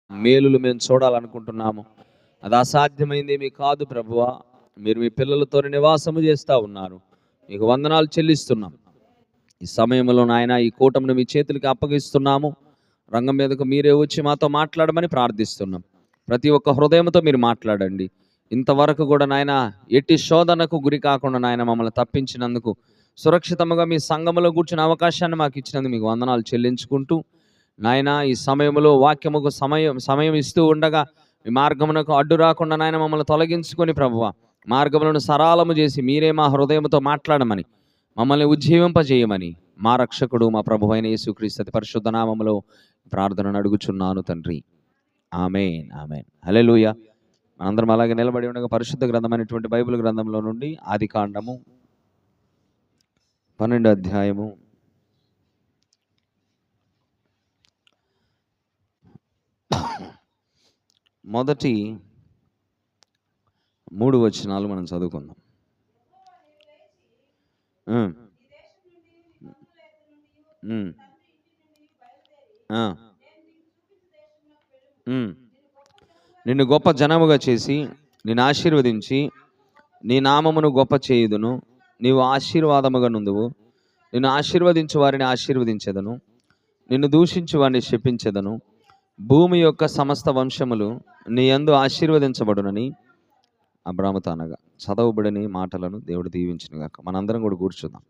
మేలులు మేము చూడాలనుకుంటున్నాము. అది అసాధ్యమైంది ఏమీ కాదు ప్రభువా. మీరు మీ పిల్లలతో నివాసము చేస్తూ ఉన్నారు. మీకు వందనాలు చెల్లిస్తున్నాం. ఈ సమయంలో నాయన ఈ కూటమిని మీ చేతులకి అప్పగిస్తున్నాము. రంగం మీదకు మీరే వచ్చి మాతో మాట్లాడమని ప్రార్థిస్తున్నాం. ప్రతి ఒక్క హృదయంతో మీరు మాట్లాడండి. ఇంతవరకు కూడా నాయన ఎట్టి శోధనకు గురి కాకుండా నాయన మమ్మల్ని తప్పించినందుకు, సురక్షితంగా మీ సంఘములో కూర్చున్న అవకాశాన్ని మాకు ఇచ్చినందుకు మీకు వందనాలు చెల్లించుకుంటూ, నాయన ఈ సమయంలో వాక్యముకు సమయం ఇస్తూ ఉండగా మీ మార్గమునకు అడ్డు రాకుండా నాయన మమ్మల్ని తొలగించుకొని ప్రభువా, మార్గములను సరళము చేసి మీరే మా హృదయంతో మాట్లాడమని, మమ్మల్ని ఉజ్జీవింపజేయమని మా రక్షకుడు మా ప్రభువైన యేసుక్రీస్తు అతి పరిశుద్ధ నామములో ప్రార్థనను అడుగుచున్నాను తండ్రి. ఆమేన్, ఆమేన్. హల్లెలూయా. మనందరం అలాగే నిలబడి ఉండగా పరిశుద్ధ గ్రంథమైనటువంటి బైబిల్ గ్రంథంలో నుండి ఆదికాండము 12వ అధ్యాయము మొదటి 3 వచనాలు మనం చదువుకుందాం. నిన్ను గొప్ప జనముగా చేసి నిన్ను ఆశీర్వదించి నీ నామమును గొప్ప చేయుదును. నీవు ఆశీర్వాదముగా నుందువు. నిన్ను ఆశీర్వదించు వారిని ఆశీర్వదించెదను, నిన్ను దూషించు వారిని శపించెదను. భూమి యొక్క సమస్త వంశములు నీ యందు ఆశీర్వదించబడునని అబ్రాహాముతో అనగా చదవబడని మాటలను దేవుడు దీవించునుగాక. మనందరం కూడా కూర్చుందాం.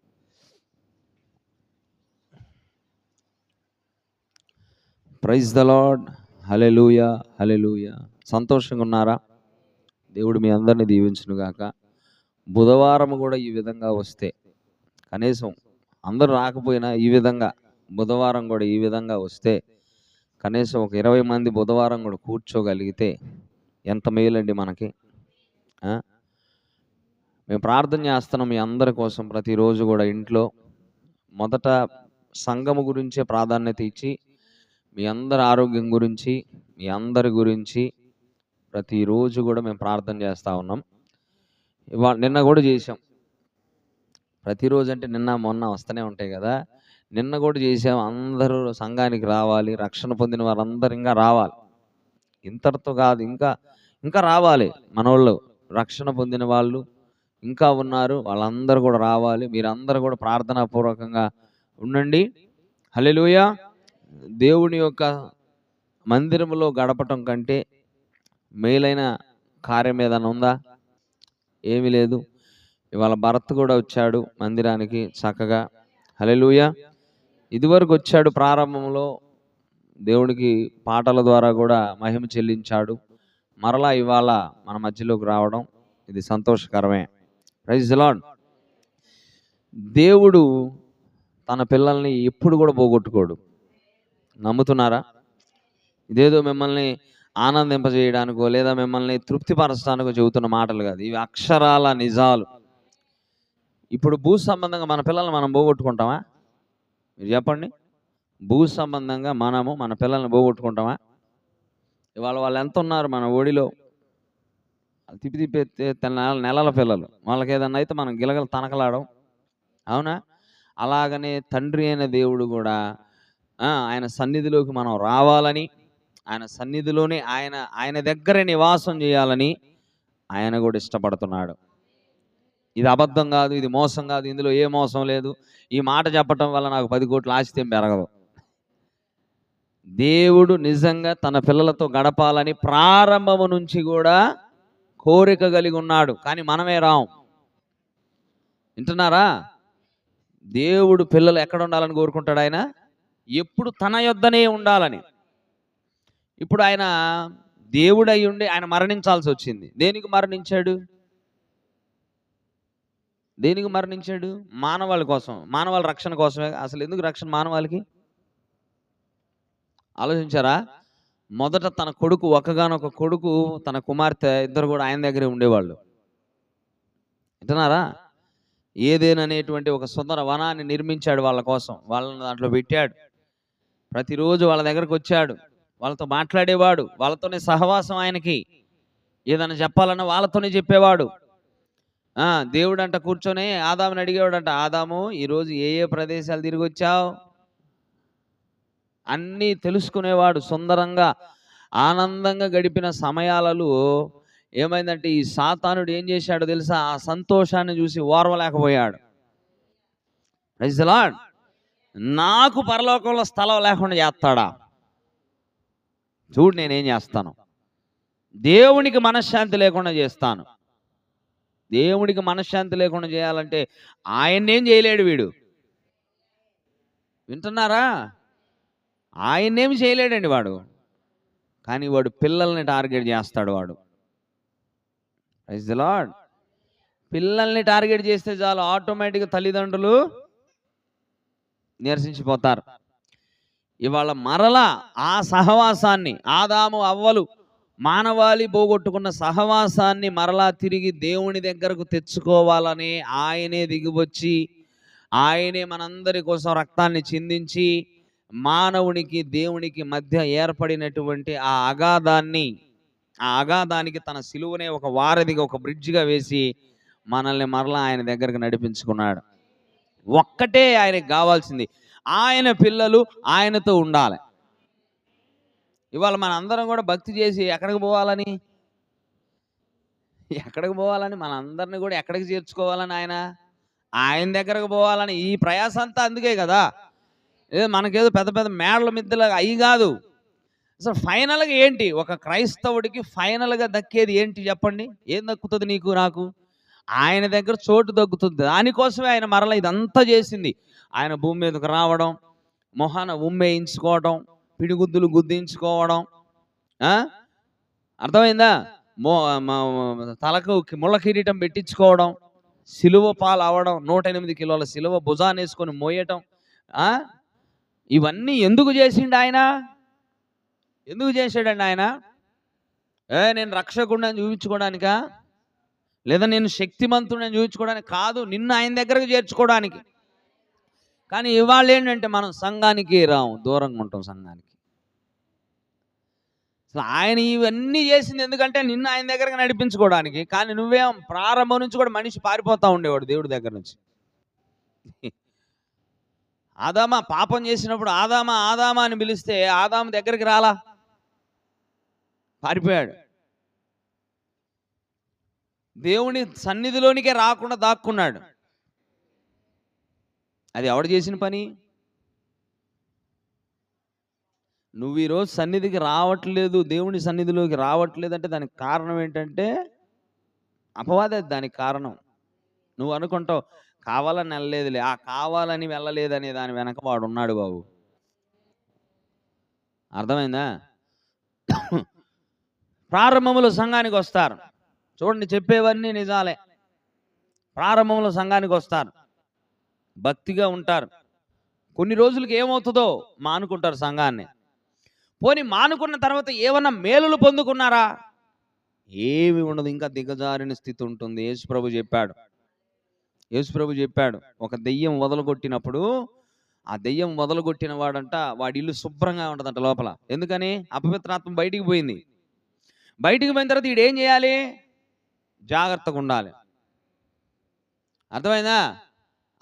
Praise the Lord. Hallelujah, hallelujah. సంతోషంగా ఉన్నారా? దేవుడు మీ అందరినీ దీవించునుగాక. బుధవారం కూడా ఈ విధంగా వస్తే, కనీసం అందరూ రాకపోయినా ఈ విధంగా బుధవారం కూడా ఈ విధంగా వస్తే, కనీసం ఒక 20 మంది బుధవారం కూడా కూర్చోగలిగితే ఎంత మేలండి మనకి. మేము ప్రార్థన చేస్తున్నాం మీ అందరి కోసం. ప్రతిరోజు కూడా ఇంట్లో మొదట సంఘము గురించే ప్రాధాన్యత ఇచ్చి, మీ అందరి ఆరోగ్యం గురించి, మీ అందరి గురించి ప్రతిరోజు కూడా మేము ప్రార్థన చేస్తూ ఉన్నాం. నిన్న కూడా చేసాం. ప్రతిరోజు అంటే నిన్న మొన్న వస్తూనే ఉంటాయి కదా. నిన్న కూడా చేసాం. అందరూ సంఘానికి రావాలి, రక్షణ పొందిన వారందరూ ఇంకా రావాలి. ఇంతటితో కాదు, ఇంకా రావాలి. మనోళ్ళు రక్షణ పొందిన వాళ్ళు ఇంకా ఉన్నారు, వాళ్ళందరూ కూడా రావాలి. మీరందరూ కూడా ప్రార్థనాపూర్వకంగా ఉండండి. హల్లెలూయా. దేవుని యొక్క మందిరంలో గడపటం కంటే మేలైన కార్యం ఏదైనా ఉందా? ఏమీ లేదు. ఇవాళ భరత్ కూడా వచ్చాడు మందిరానికి చక్కగా. హల్లెలూయా. ఇదివరకు వచ్చాడు ప్రారంభంలో, దేవుడికి పాటల ద్వారా కూడా మహిమ చెల్లించాడు. మరలా ఇవాళ మన మధ్యలోకి రావడం ఇది సంతోషకరమే. Praise the lord. దేవుడు తన పిల్లల్ని ఎప్పుడు కూడా పోగొట్టుకోడు. నమ్ముతున్నారా? ఇదేదో మిమ్మల్ని ఆనందింపజేయడానికో లేదా మిమ్మల్ని తృప్తిపరచడానికో చెబుతున్న మాటలు కాదు, ఇవి అక్షరాల నిజాలు. ఇప్పుడు భూ సంబంధంగా మన పిల్లల్ని మనం పోగొట్టుకుంటామా? మీరు చెప్పండి. భూ సంబంధంగా మన పిల్లల్ని పోగొట్టుకుంటామా? ఇవాళ వాళ్ళు ఎంత ఉన్నారు మన ఒడిలో, తిప్పి నెలల పిల్లలు. వాళ్ళకి ఏదన్నా అయితే మనం గిలగల తనకలాడం. అవునా? అలాగనే తండ్రి అయిన దేవుడు కూడా ఆయన సన్నిధిలోకి మనం రావాలని, ఆయన సన్నిధిలోనే ఆయన దగ్గర నివాసం చేయాలని ఆయన కూడా ఇష్టపడుతున్నాడు. ఇది అబద్ధం కాదు, ఇది మోసం కాదు, ఇందులో ఏ మోసం లేదు. ఈ మాట చెప్పటం వల్ల నాకు 10 కోట్ల ఆస్తి ఏం పెరగదు. దేవుడు నిజంగా తన పిల్లలతో గడపాలని ప్రారంభము నుంచి కూడా కోరిక కలిగి ఉన్నాడు. కానీ మనమే రాం. వింటున్నారా? దేవుడు పిల్లలు ఎక్కడ ఉండాలని కోరుకుంటాడు? ఆయన ఎప్పుడు తన యొద్దనే ఉండాలని. ఇప్పుడు ఆయన దేవుడు అయి ఉండి ఆయన మరణించాల్సి వచ్చింది. దేనికి మరణించాడు? మానవాళి కోసం, మానవాళి రక్షణ కోసమే. అసలు ఎందుకు రక్షణ మానవాళికి? ఆలోచించారా? మొదట తన కొడుకు, ఒక్కగానొక కొడుకు, తన కుమార్తె ఇద్దరు కూడా ఆయన దగ్గరే ఉండేవాళ్ళు. వింటున్నారా? ఏదేన్ అనేటువంటి ఒక సుందర వనాన్ని నిర్మించాడు వాళ్ళ కోసం. వాళ్ళని దాంట్లో పెట్టాడు. ప్రతిరోజు వాళ్ళ దగ్గరకు వచ్చాడు, వాళ్ళతో మాట్లాడేవాడు, వాళ్ళతోనే సహవాసం. ఆయనకి ఏదైనా చెప్పాలన్నా వాళ్ళతోనే చెప్పేవాడు. దేవుడు అంట కూర్చొని ఆదాముని అడిగేవాడంట, ఆదాము ఈరోజు ఏ ప్రదేశాలు తిరిగి వచ్చావు? అన్నీ తెలుసుకునేవాడు. సుందరంగా ఆనందంగా గడిపిన సమయాలలో ఏమైందంటే ఈ సాతానుడు ఏం చేశాడో తెలుసా? ఆ సంతోషాన్ని చూసి ఓర్వలేకపోయాడు. Praise the lord. నాకు పరలోకంలో స్థలం లేకుండా చేస్తాడా? చూడు నేనేం చేస్తాను. దేవునికి మనశ్శాంతి లేకుండా చేస్తాను. దేవుడికి మనశ్శాంతి లేకుండా చేయాలంటే ఆయన్నేం చేయలేడు వీడు. వింటున్నారా? ఆయన్నేమి చేయలేడండి వాడు. కానీ వాడు పిల్లల్ని టార్గెట్ చేస్తాడు వాడు. Praise the Lord. పిల్లల్ని టార్గెట్ చేస్తే చాలు ఆటోమేటిక్గా తల్లిదండ్రులు నిరసించిపోతారు. ఇవాళ మరలా ఆ సహవాసాన్ని ఆదాము అవ్వలు మానవాళి పోగొట్టుకున్న సహవాసాన్ని మరలా తిరిగి దేవుని దగ్గరకు తెచ్చుకోవాలని ఆయనే దిగివచ్చి ఆయనే మనందరి కోసం రక్తాన్ని చిందించి మానవునికి దేవునికి మధ్య ఏర్పడినటువంటి ఆ అగాధానికి తన సిలువనే ఒక వారధిగా ఒక బ్రిడ్జిగా వేసి మనల్ని మరలా ఆయన దగ్గరకు నడిపించుకున్నాడు. ఒక్కటే ఆయనకు కావాల్సింది, ఆయన పిల్లలు ఆయనతో ఉండాలి. ఇవాళ మన అందరం కూడా భక్తి చేసి ఎక్కడికి పోవాలని మనందరిని కూడా ఎక్కడికి చేర్చుకోవాలని ఆయన దగ్గరకు పోవాలని ఈ ప్రయాస అంతా అందుకే కదా. ఏదో మనకేదో పెద్ద పెద్ద మేడల మిద్దెలు అవి కాదు. అసలు ఫైనల్గా ఏంటి? ఒక క్రైస్తవుడికి ఫైనల్గా దక్కేది ఏంటి చెప్పండి? ఏం దక్కుతుంది నీకు నాకు? ఆయన దగ్గర చోటు దక్కుతుంది. దానికోసమే ఆయన మరల ఇదంతా చేసింది. ఆయన భూమి మీదకు రావడం, మొహాన ఉమ్మేయించుకోవడం, పిడిగుద్దులు గుద్దించుకోవడం, అర్థమైందా? తలకు ముళ్ళ కిరీటం పెట్టించుకోవడం, సిలువ పాలు అవడం, 108 కిలోల సిలువ భుజాన్ని వేసుకొని మోయటం, ఇవన్నీ ఎందుకు చేసిండు ఆయన? ఎందుకు చేశాడండి ఆయన? నేను రక్షకుడిని చూపించుకోవడానికా? లేదా నేను శక్తిమంతుడిని చూపించుకోవడానికి కాదు, నిన్ను ఆయన దగ్గరకు చేర్చుకోవడానికి. కానీ ఇవాళ ఏంటంటే మనం సంఘానికి రాము, దూరంగా ఉంటాం సంఘానికి. అసలు ఆయన ఇవన్నీ చేసింది ఎందుకంటే నిన్ను ఆయన దగ్గరకు నడిపించుకోవడానికి. కానీ నువ్వేం ప్రారంభం నుంచి కూడా మనిషి పారిపోతూ ఉండేవాడు దేవుడి దగ్గర నుంచి. ఆదామా పాపం చేసినప్పుడు ఆదామా ఆదామా అని పిలిస్తే ఆదాము దగ్గరికి రాలా, పారిపోయాడు. దేవుని సన్నిధిలోనికే రాకుండా దాక్కున్నాడు. అది ఎవడు చేసిన పని? నువ్వు ఈరోజు సన్నిధికి రావట్లేదు, దేవుని సన్నిధిలోకి రావట్లేదు అంటే దానికి కారణం ఏంటంటే అపవాదే దానికి కారణం. నువ్వు అనుకుంటావు కావాలని వెళ్ళలేదులే, ఆ కావాలని వెళ్ళలేదనే దాని వెనక వాడు ఉన్నాడు బాబు. అర్థమైందా? ప్రారంభంలో సంఘానికి వస్తారు, చూడండి చెప్పేవన్నీ నిజాలే. ప్రారంభంలో సంఘానికి వస్తారు, భక్తిగా ఉంటారు. కొన్ని రోజులకి ఏమవుతుందో మానుకుంటారు సంఘాన్ని. పోనీ మానుకున్న తర్వాత ఏమన్నా మేలులు పొందుకున్నారా? ఏమి ఉండదు, ఇంకా దిగజారిన స్థితి ఉంటుంది. యేసుప్రభు చెప్పాడు ఒక దెయ్యం వదలగొట్టినప్పుడు ఆ దెయ్యం వదలగొట్టిన వాడంట వాడి ఇల్లు శుభ్రంగా ఉంటుందంట లోపల. ఎందుకని? అపవిత్రాత్మ బయటికి పోయింది. బయటికి పోయిన తర్వాత వీడు ఏం చేయాలి? జాగ్రత్తగా ఉండాలి. అర్థమైందా?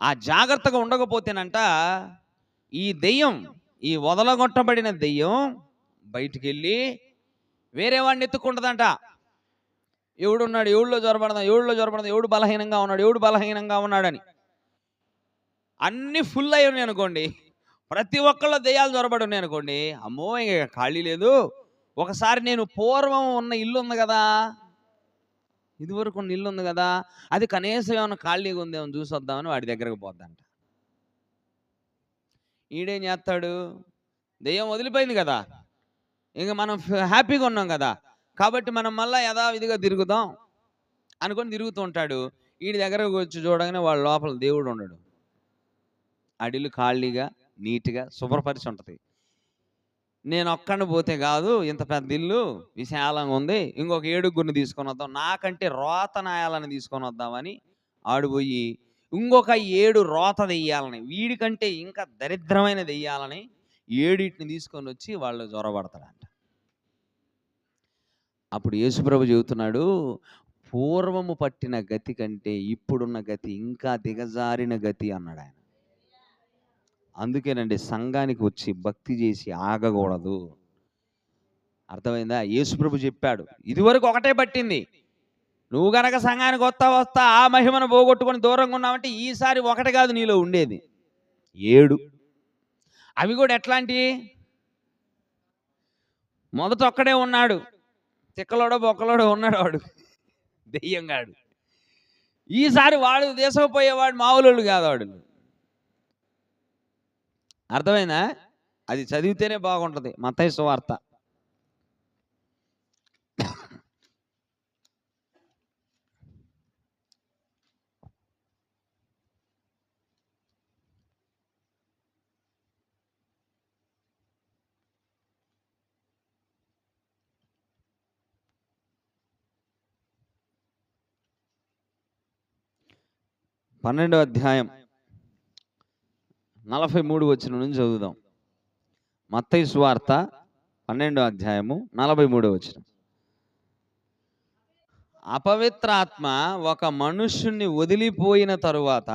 ఆ జాగ్రత్తగా ఉండకపోతేనంట ఈ దెయ్యం, ఈ వదలగొట్టబడిన దెయ్యం బయటికి వెళ్ళి వేరే వాడిని ఎత్తుకుంటుందంట. ఎవడున్నాడు, ఎవడిలో జ్వరపడదాం, ఎవడు బలహీనంగా ఉన్నాడని అన్ని ఫుల్ అయి ఉన్నాయి అనుకోండి, ప్రతి ఒక్కళ్ళ దెయ్యాలు జ్వరపడి ఉన్నాయి అనుకోండి, అమ్మో ఇంకా ఖాళీ లేదు. ఒకసారి నేను పూర్వం ఉన్న ఇల్లు ఉంది కదా, ఇదివరకు ఉన్న ఇల్లు ఉంది కదా, అది కనీసం ఏమైనా ఖాళీగా ఉందేమో చూసొద్దామని వాడి దగ్గరకు పోద్దంట. ఈడేం చేస్తాడు? దెయ్యం వదిలిపోయింది కదా, ఇంకా మనం హ్యాపీగా ఉన్నాం కదా, కాబట్టి మనం మళ్ళీ యథావిధిగా తిరుగుదాం అనుకొని తిరుగుతూ ఉంటాడు. వీడి దగ్గరకు వచ్చి చూడగానే వాళ్ళ లోపల దేవుడు ఉండడు. అడిలు ఖాళీగా నీట్గా శుభ్రపరిచి ఉంటుంది. నేను ఒక్కడిని పోతే కాదు, ఇంత పెద్ద ఇల్లు విశాలంగా ఉంది, ఇంకొక 7 తీసుకొని వద్దాం, నాకంటే రోత నాయాలని తీసుకొని వద్దామని ఆడిపోయి ఇంకొక 7 రోత దెయ్యాలని, వీడికంటే ఇంకా దరిద్రమైన దెయ్యాలని 7 తీసుకొని వచ్చి వాళ్ళు జ్వరపడతాడంట. అప్పుడు యేసుప్రభు చెబుతున్నాడు, పూర్వము పట్టిన గతి కంటే ఇప్పుడున్న గతి ఇంకా దిగజారిన గతి అన్నాడు ఆయన. అందుకేనండి సంఘానికి వచ్చి భక్తి చేసి ఆగకూడదు. అర్థమైందా? యేసుప్రభు చెప్పాడు, ఇదివరకు ఒకటే పట్టింది. నువ్వు గనక సంఘానికి వస్తా ఆ మహిమను పోగొట్టుకొని దూరంగా ఉన్నావంటే ఈసారి ఒకటి కాదు నీలో ఉండేది 7. అవి కూడా ఎట్లాంటివి? మొదట ఒక్కడే ఉన్నాడు, తిక్కలోడో బొక్కలోడో ఉన్నాడు వాడు, దెయ్యంగాడు. ఈసారి వాడు దేశపోయేవాడు మామూలు కాదు వాడు. అర్థమైందా? అది చదివితేనే బాగుంటుంది. మత్తయి సువార్త 12వ అధ్యాయం 43 వచనం నుంచి చదువుదాం. మత్తయి సువార్త 12వ అధ్యాయము 43వ వచనం. అపవిత్రాత్మ ఒక మనుష్యుణ్ణి వదిలిపోయిన తరువాత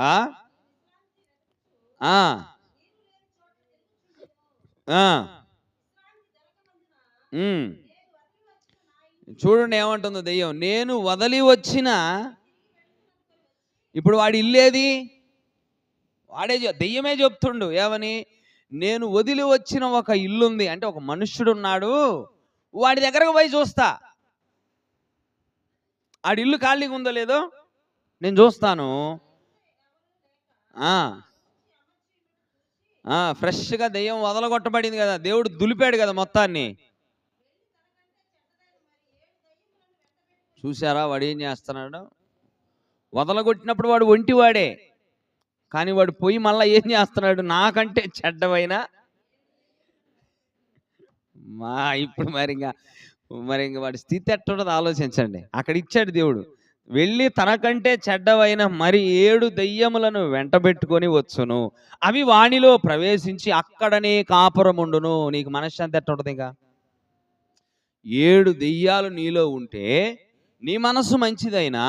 చూడండి ఏమంటుందో దెయ్యం, నేను వదిలి వచ్చిన. ఇప్పుడు వాడి ఇల్లేది? వాడే దెయ్యమే చెప్తుండు ఏమని? నేను వదిలి వచ్చిన ఒక ఇల్లుంది, అంటే ఒక మనుష్యుడు ఉన్నాడు, వాడి దగ్గరకు పోయి చూస్తా. ఆడి ఇల్లు ఖాళీగా ఉందో లేదో నేను చూస్తాను. ఫ్రెష్గా దెయ్యం వదలగొట్టబడింది కదా, దేవుడు దులిపాడు కదా మొత్తాన్ని. చూసారా వాడు ఏం చేస్తున్నాడు? వదలగొట్టినప్పుడు వాడు ఒంటివాడే, కానీ వాడు పోయి మళ్ళీ ఏం చేస్తున్నాడు? నాకంటే చెడ్డవైనా ఇప్పుడు మరి ఇంకా వాడి స్థితి ఎట్టుండదు ఆలోచించండి. అక్కడ ఇచ్చాడు దేవుడు, వెళ్ళి తనకంటే చెడ్డవైన మరి 7 దెయ్యములను వెంటబెట్టుకొని వచ్చును, అవి వాణిలో ప్రవేశించి అక్కడనే కాపురముండును. నీకు మనశ్శాంతి ఎట్టుంటది? ఇంకా 7 దెయ్యాలు నీలో ఉంటే నీ మనసు మంచిదైనా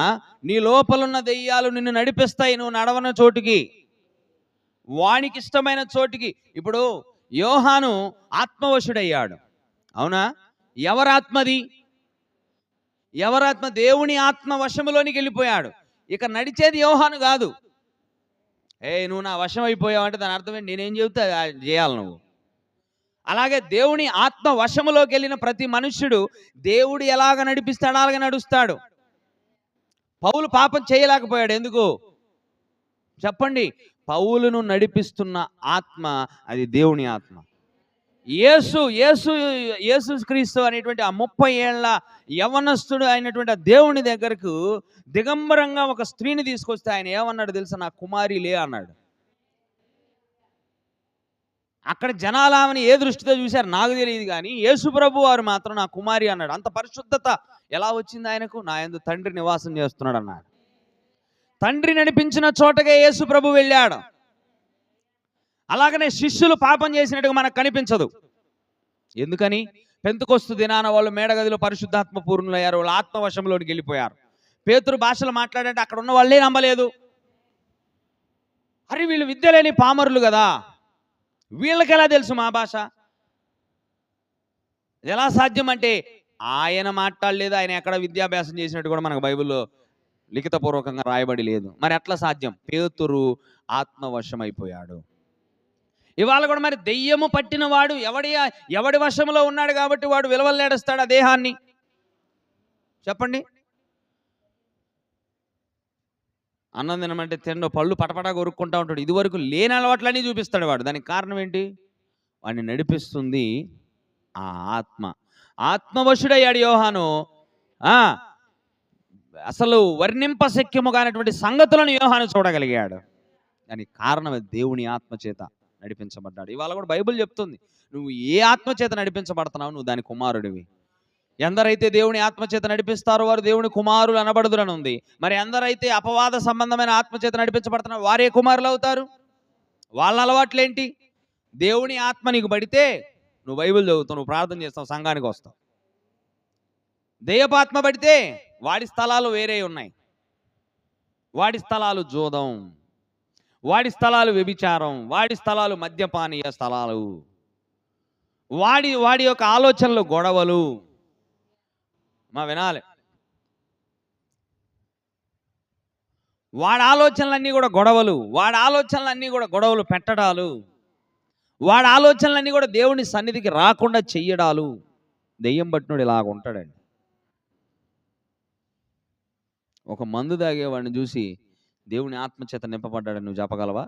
నీ లోపలున్న దెయ్యాలు నిన్ను నడిపిస్తాయి, నువ్వు నడవన చోటుకి, వానికి ఇష్టమైన చోటుకి. ఇప్పుడు యోహాను ఆత్మవశుడయ్యాడు, అవునా? ఎవరాత్మది? ఎవరాత్మ? దేవుని ఆత్మ వశములోనికి వెళ్ళిపోయాడు. ఇక నడిచేది యోహాను కాదు. నువ్వు నా వశం అయిపోయావు అంటే దాని అర్థం ఏంటి? నేనేం చెబుతా చేయాలి నువ్వు. అలాగే దేవుని ఆత్మ వశములోకి వెళ్ళిన ప్రతి మనుష్యుడు దేవుడు ఎలాగ నడిపిస్తాడు అలాగే నడుస్తాడు. పౌలు పాపం చేయలేకపోయాడు. ఎందుకు చెప్పండి? పౌలును నడిపిస్తున్న ఆత్మ అది దేవుని ఆత్మ. యేసు క్రీస్తు అనేటువంటి ఆ 30 ఏళ్ల యవనస్తుడు అయినటువంటి ఆ దేవుని దగ్గరకు దిగంబరంగా ఒక స్త్రీని తీసుకొస్తే ఆయన ఏమన్నాడు తెలుసా? నా కుమారి లే అన్నాడు. అక్కడ జనాలు ఆమెను ఏ దృష్టితో చూశారు నాకు తెలియదు, కానీ యేసు ప్రభు వారు మాత్రం నా కుమారి అన్నాడు. అంత పరిశుద్ధత ఎలా వచ్చింది ఆయనకు? నా యందు తండ్రి నివాసం చేస్తున్నాడు అన్నాడు. తండ్రి నడిపించిన చోటగా యేసు ప్రభు వెళ్ళాడు. అలాగనే శిష్యులు పాపం చేసినట్టుగా మనకు కనిపించదు. ఎందుకని? పెంతెకొస్తు దినాన వాళ్ళు మేడగదిలో పరిశుద్ధాత్మ పూర్ణులయ్యారు, వాళ్ళు ఆత్మవశంలోకి వెళ్ళిపోయారు. పేతురు భాషలు మాట్లాడంటే అక్కడ ఉన్న వాళ్ళే నమ్మలేదు. అరే వీళ్ళు విద్య లేని పామరులు కదా, వీళ్ళకి ఎలా తెలుసు మా భాష? ఎలా సాధ్యం అంటే ఆయన మాట్లాడలేదు, ఆయన ఎక్కడ విద్యాభ్యాసం చేసినట్టు కూడా మనకు బైబిల్లో లిఖితపూర్వకంగా రాయబడి లేదు. మరి ఎట్లా సాధ్యం? పేతురు ఆత్మవశం అయిపోయాడు. ఇవాళ కూడా మరి దెయ్యము పట్టిన వాడు ఎవడి వశంలో ఉన్నాడు కాబట్టి వాడు విలవల్లేడుస్తాడు ఆ దేహాన్ని. చెప్పండి. అన్నం తినమంటే తిండో పళ్ళు పటపటా కొరుక్కుంటా ఉంటాడు. ఇదివరకు లేని అలవాట్లన్నీ చూపిస్తాడు వాడు. దానికి కారణం ఏంటి? వాడిని నడిపిస్తుంది ఆ ఆత్మ. ఆత్మవశుడయ్యాడు యోహాను. అసలు వర్ణింపశక్యము కానటువంటి సంగతులను యోహాను చూడగలిగాడు. దానికి కారణం దేవుని ఆత్మ చేత నడిపించబడ్డాడు. ఇవాళ కూడా బైబిల్ చెప్తుంది, నువ్వు ఏ ఆత్మ చేత నడిపించబడుతున్నావు నువ్వు దాని కుమారుడివి. ఎందరైతే దేవుని ఆత్మచేత నడిపిస్తారో వారు దేవుని కుమారులు అనబడుదురని ఉంది. మరి ఎందరైతే అపవాద సంబంధమైన ఆత్మచేత నడిపించబడుతున్నారు వారే కుమారులు అవుతారు. వాళ్ళ అలవాట్లేంటి? దేవుని ఆత్మ నీకు పడితే నువ్వు బైబిల్ చదువుతావు, నువ్వు ప్రార్థన చేస్తావు, సంఘానికి వస్తావు. దెయ్యపాత్మ పడితే వాడి స్థలాలు వేరే ఉన్నాయి. వాడి స్థలాలు జూదం, వాడి స్థలాలు వ్యభిచారం, వాడి స్థలాలు మద్యపానీయ స్థలాలు. వాడి వాడి యొక్క ఆలోచనలు గొడవలు. వినాలి, వాడి ఆలోచనలన్నీ కూడా గొడవలు, వాడి ఆలోచనలన్నీ కూడా గొడవలు పెట్టడాలు, వాడి ఆలోచనలన్నీ కూడా దేవుని సన్నిధికి రాకుండా చెయ్యడాలు. దెయ్యం పట్టినోడు ఇలాగ ఉంటాడండి. ఒక మందు తాగేవాడిని చూసి దేవుని ఆత్మచేత నింపబడ్డాడని నువ్వు చెప్పగలవా?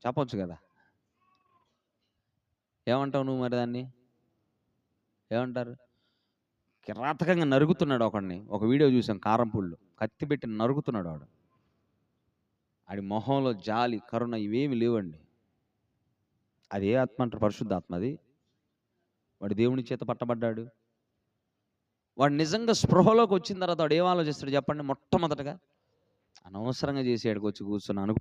చెప్పొచ్చు కదా. ఏమంటావు నువ్వు మరి? దాన్ని ఏమంటారు? కిరాతకంగా నరుగుతున్నాడు ఒకడిని. ఒక వీడియో చూసాం, కారంపుళ్ళు కత్తి పెట్టి నరుగుతున్నాడు వాడు. ఆడి మొహంలో జాలి, కరుణ ఇవేమి లేవండి. అది ఏ ఆత్మ అంటారు? పరిశుద్ధాత్మ. అది వాడు దేవుని చేత పట్టబడ్డాడు. వాడు నిజంగా స్పృహలోకి వచ్చిన తర్వాత వాడు ఏం ఆలోచిస్తాడు చెప్పండి? మొట్టమొదటగా అనవసరంగా చేసి ఆడికి వచ్చి కూర్చున్నాను.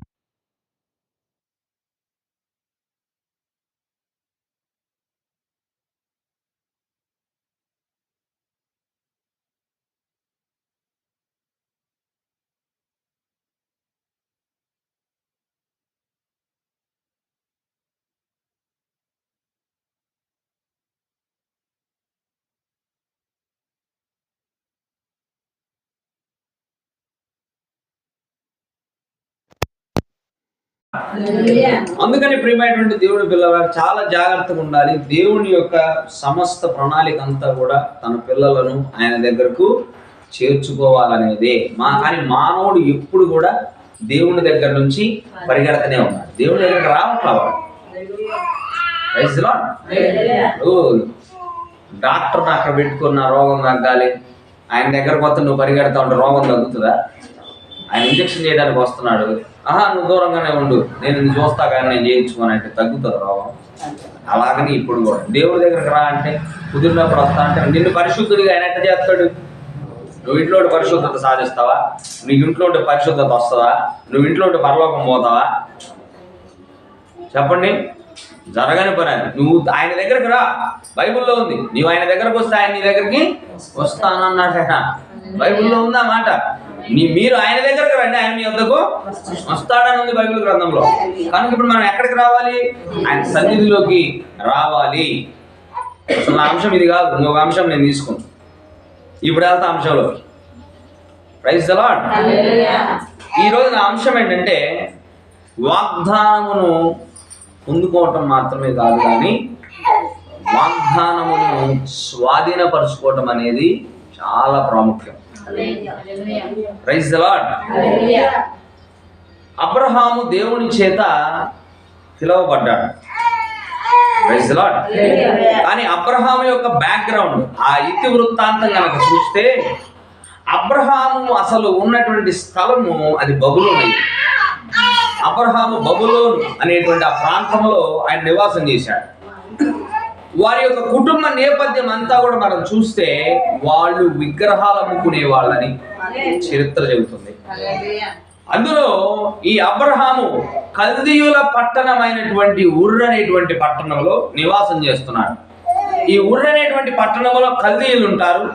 అందుకని ప్రియమైనటువంటి దేవుని పిల్లలు చాలా జాగ్రత్తగా ఉండాలి. దేవుని యొక్క సమస్త ప్రణాళిక అంతా కూడా తన పిల్లలను ఆయన దగ్గరకు చేర్చుకోవాలనేదే. కానీ మానవుడు ఎప్పుడు కూడా దేవుని దగ్గర నుంచి పరిగెడతనే ఉన్నాడు, దేవుని దగ్గరకు రావట్లేదు. డాక్టర్ అక్కడ పెట్టుకున్న రోగం తగ్గాలి, ఆయన దగ్గరకు వస్తే నువ్వు పరిగెడతా ఉంటే రోగం తగ్గుతుందా? ఆయన ఇంజక్షన్ చేయడానికి వస్తున్నాడు, నువ్వు దూరంగానే ఉండు, నేను నిన్ను చూస్తా కానీ నేను చేయించుకోని అంటే తగ్గుతుంది రోగం. అలాగని ఇప్పుడు కూడా దేవుడి దగ్గరకు రా అంటే కుదిరినప్పుడు వస్తా అంటే నిన్ను పరిశుద్ధుడిగా ఆయన ఎట్ట చేస్తాడు? నువ్వు ఇంట్లో పరిశుద్ధత సాధిస్తావా? నీకు ఇంట్లో పరిశుద్ధత వస్తుందా? నువ్వు ఇంట్లో పరలోకం పోతావా? చెప్పండి. జరగని పని అది. నువ్వు ఆయన దగ్గరకు రా, బైబిల్లో ఉంది. నువ్వు ఆయన దగ్గరకు వస్తే ఆయన నీ దగ్గరికి వస్తానన్నాడు. బైబిల్లో ఉందా మాట? మీరు ఆయన దగ్గరకు రండి, ఆయన మీ వద్దకు వస్తాడని ఉంది బైబిల్ గ్రంథంలో. కనుక ఇప్పుడు మనం ఎక్కడికి రావాలి? ఆయన సన్నిధిలోకి రావాలి. అసలు నా అంశం ఇది కాదు, ఇంకొక అంశం నేను తీసుకున్నాను. ఇప్పుడు వెళ్తా అంశంలోకి. Praise the lord. ఈరోజు నా అంశం ఏంటంటే వాగ్దానమును పొందుకోవటం మాత్రమే కాదు, కానీ వాగ్దానమును స్వాధీనపరచుకోవటం అనేది చాలా ప్రాముఖ్యం. Praise the lord. అబ్రహాము దేవుని చేత పిలువబడ్డాడు. Praise the Lord. కానీ అబ్రహాము యొక్క బ్యాక్గ్రౌండ్, ఆ ఇతివృత్తాంతం కనుక చూస్తే, అబ్రహాము అసలు ఉన్నటువంటి స్థలము అది బబులోను. అబ్రహాము బబులోను అనేటువంటి ఆ ప్రాంతంలో ఆయన నివాసం చేశాడు. వారి యొక్క కుటుంబ నేపథ్యం అంతా కూడా మనం చూస్తే వాళ్ళు విగ్రహాలు అమ్ముకునే వాళ్ళని చరిత్ర చెబుతుంది. అందులో ఈ అబ్రహాము కల్దీయుల పట్టణమైనటువంటి ఉర్ అనేటువంటి పట్టణంలో నివాసం చేస్తున్నాడు. ఈ ఉర్ అనేటువంటి పట్టణంలో కల్దీయులు ఉంటారు.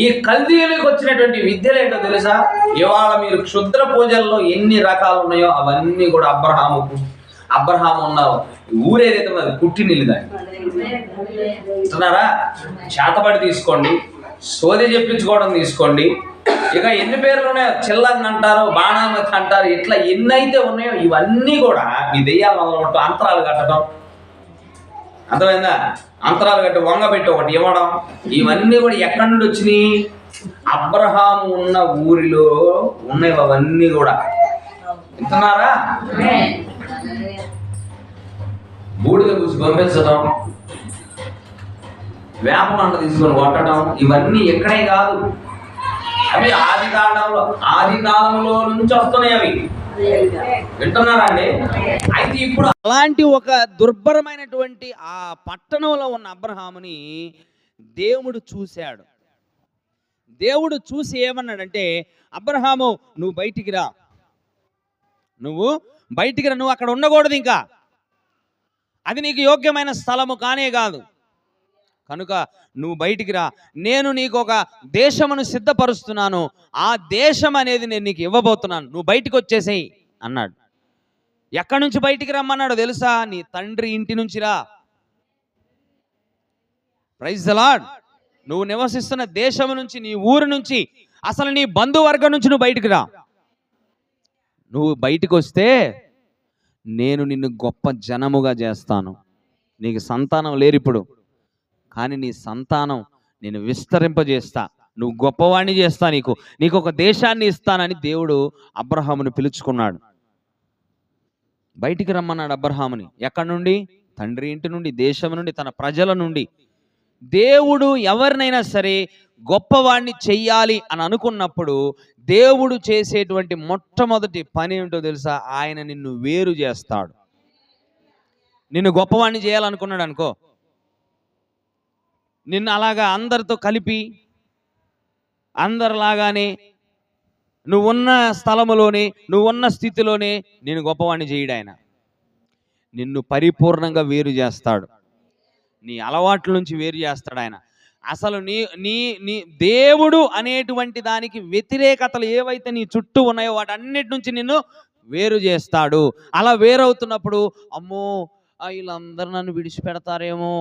ఈ కల్దీయులకు వచ్చినటువంటి విద్యలు ఏంటో తెలుసా? ఇవాళ మీరు క్షుద్ర పూజల్లో ఎన్ని రకాలు ఉన్నాయో అవన్నీ కూడా అబ్రహాము ఉన్న ఊరేదైతే అది పుట్టినిల్లు. దాన్ని అంటున్నారా? చేతబడి తీసుకోండి, సోది చెప్పించుకోవడం తీసుకోండి, ఇక ఎన్ని పేర్లు ఉన్నాయో, చిల్లంగా అంటారు, బాణామతి అంటారు, ఇట్లా ఎన్నైతే ఉన్నాయో ఇవన్నీ కూడా ఈ దెయ్యాలు మొదలుపెట్టు అంతరాలు కట్టడం. అర్థమైందా? అంతరాలు కట్టి వంగబెట్టి ఒకటి ఇవ్వడం, ఇవన్నీ కూడా ఎక్కడి నుండి వచ్చినాయి? అబ్రహాము ఉన్న ఊరిలో ఉన్నాయి అవన్నీ కూడా. వింటున్నారా? బూడిద కూసి పంపించడం, వేప మంట తీసుకొని కొట్టడం, ఇవన్నీ ఎక్కడే కాదు, అవి ఆది కాలంలో నుంచి వస్తున్నాయి అవి. వింటున్నారా అండి? అయితే ఇప్పుడు అలాంటి ఒక దుర్భరమైనటువంటి ఆ పట్టణంలో ఉన్న అబ్రహాముని దేవుడు చూశాడు. దేవుడు చూసి ఏమన్నాడంటే, అబ్రహాము నువ్వు బయటికి రా, నువ్వు అక్కడ ఉండకూడదు, ఇంకా అది నీకు యోగ్యమైన స్థలము కానే కాదు, కనుక నువ్వు బయటికి రా, నేను నీకు ఒక దేశమును సిద్ధపరుస్తున్నాను, ఆ దేశం అనేది నేను నీకు ఇవ్వబోతున్నాను, నువ్వు బయటికి వచ్చేసేయి అన్నాడు. ఎక్కడి నుంచి బయటికి రమ్మన్నాడో తెలుసా? నీ తండ్రి ఇంటి నుంచి రా. Praise the Lord. నువ్వు నివసిస్తున్న దేశం నుంచి, నీ ఊరు నుంచి, అసలు నీ బంధువర్గం నుంచి నువ్వు బయటికి రా. నువ్వు బయటికి వస్తే నేను నిన్ను గొప్ప జనముగా చేస్తాను. నీకు సంతానం లేరు ఇప్పుడు, కానీ నీ సంతానం నేను విస్తరింపజేస్తా, నువ్వు గొప్పవాణ్ణి చేస్తా, నీకు ఒక దేశాన్ని ఇస్తానని దేవుడు అబ్రహామును పిలుచుకున్నాడు. బయటికి రమ్మన్నాడు అబ్రహాముని. ఎక్కడి నుండి? తండ్రి ఇంటి నుండి, దేశం నుండి, తన ప్రజల నుండి. దేవుడు ఎవరినైనా సరే గొప్పవాణ్ణి చెయ్యాలి అని అనుకున్నప్పుడు దేవుడు చేసేటువంటి మొట్టమొదటి పని ఏంటో తెలుసా? ఆయన నిన్ను వేరు చేస్తాడు. నిన్ను గొప్పవాణ్ణి చేయాలనుకున్నాడు అనుకో, నిన్ను అలాగా అందరితో కలిపి అందరిలాగానే నువ్వున్న స్థలములోనే, నువ్వున్న స్థితిలోనే నేను గొప్పవాణ్ణి చేయడు. ఆయన నిన్ను పరిపూర్ణంగా వేరు చేస్తాడు. నీ అలవాట్ల నుంచి వేరు చేస్తాడు ఆయన. అసలు నీ నీ నీ దేవుడు అనేటువంటి దానికి వ్యతిరేకతలు ఏవైతే నీ చుట్టూ ఉన్నాయో వాటన్నిటి నుంచి నిన్ను వేరు చేస్తాడు. అలా వేరవుతున్నప్పుడు అమ్మో వీళ్ళందరూ నన్ను విడిచిపెడతారేమో,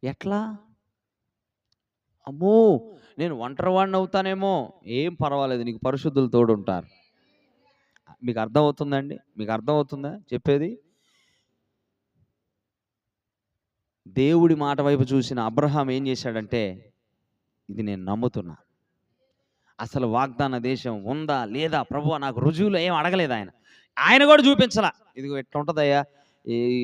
ఎట్లా, అమ్మో నేను ఒంటరివాడిని అవుతానేమో. ఏం పర్వాలేదు, నీకు పరిశుద్ధులు తోడుంటారు. మీకు అర్థమవుతుందండి? మీకు అర్థమవుతుందా చెప్పేది? దేవుడి మాట వైపు చూసిన అబ్రహాం ఏం చేశాడంటే, ఇది నేను నమ్ముతున్నా, అసలు వాగ్దాన దేశం ఉందా లేదా ప్రభువా నాకు రుజువులు ఏం అడగలేదు. ఆయన కూడా చూపించలా. ఇదిగో ఎట్లా ఉంటుందయ్యా,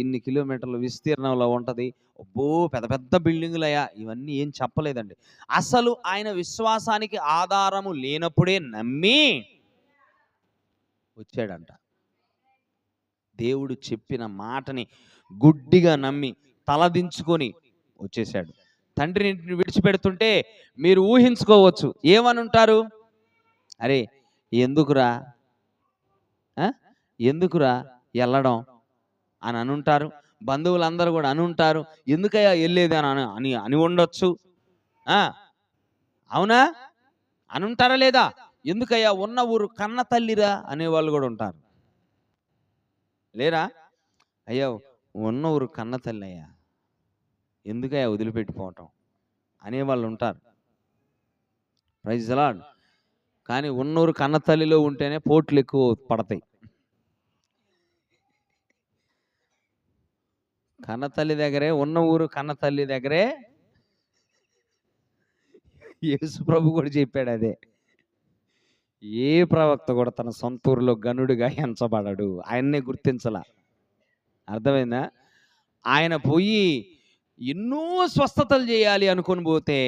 ఇన్ని కిలోమీటర్ల విస్తీర్ణంలో ఉంటుంది, అబ్బో పెద్ద పెద్ద బిల్డింగులయ్యా, ఇవన్నీ ఏం చెప్పలేదండి. అసలు ఆయన విశ్వాసానికి ఆధారము లేనప్పుడే నమ్మి వచ్చాడంట. దేవుడు చెప్పిన మాటని గుడ్డిగా నమ్మి తలదించుకొని వచ్చేసాడు. తండ్రిని విడిచిపెడుతుంటే మీరు ఊహించుకోవచ్చు, ఏమని ఉంటారు? అరే ఎందుకురా వెళ్ళడం అని అనుంటారు. బంధువులందరూ కూడా అనుంటారు, ఎందుకయ్యా వెళ్ళేది అని ఉండొచ్చు. అవునా? అనుంటారా లేదా? ఎందుకయ్యా ఉన్న ఊరు కన్న తల్లిరా అనేవాళ్ళు కూడా ఉంటారు, లేరా? అయ్యా ఉన్న ఊరు కన్న తల్లి అయ్యా, ఎందుకయ్యా వదిలిపెట్టిపోవటం అనేవాళ్ళు ఉంటారు. Praise the Lord. కానీ ఉన్నూరు కన్న తల్లిలో ఉంటేనే పోట్లు ఎక్కువ పడతాయి. కన్న తల్లి దగ్గరే, ఉన్న ఊరు కన్న తల్లి దగ్గరే. యేసు ప్రభు కూడా చెప్పాడు అదే. ఏ ప్రవక్త కూడా తన సొంత ఊరిలో గనుడిగా ఎంచబడడు. ఆయన్నే గుర్తించలా. అర్థమైందా? ఆయన పోయి ఎన్నో స్వస్థతలు చేయాలి అనుకుని పోతే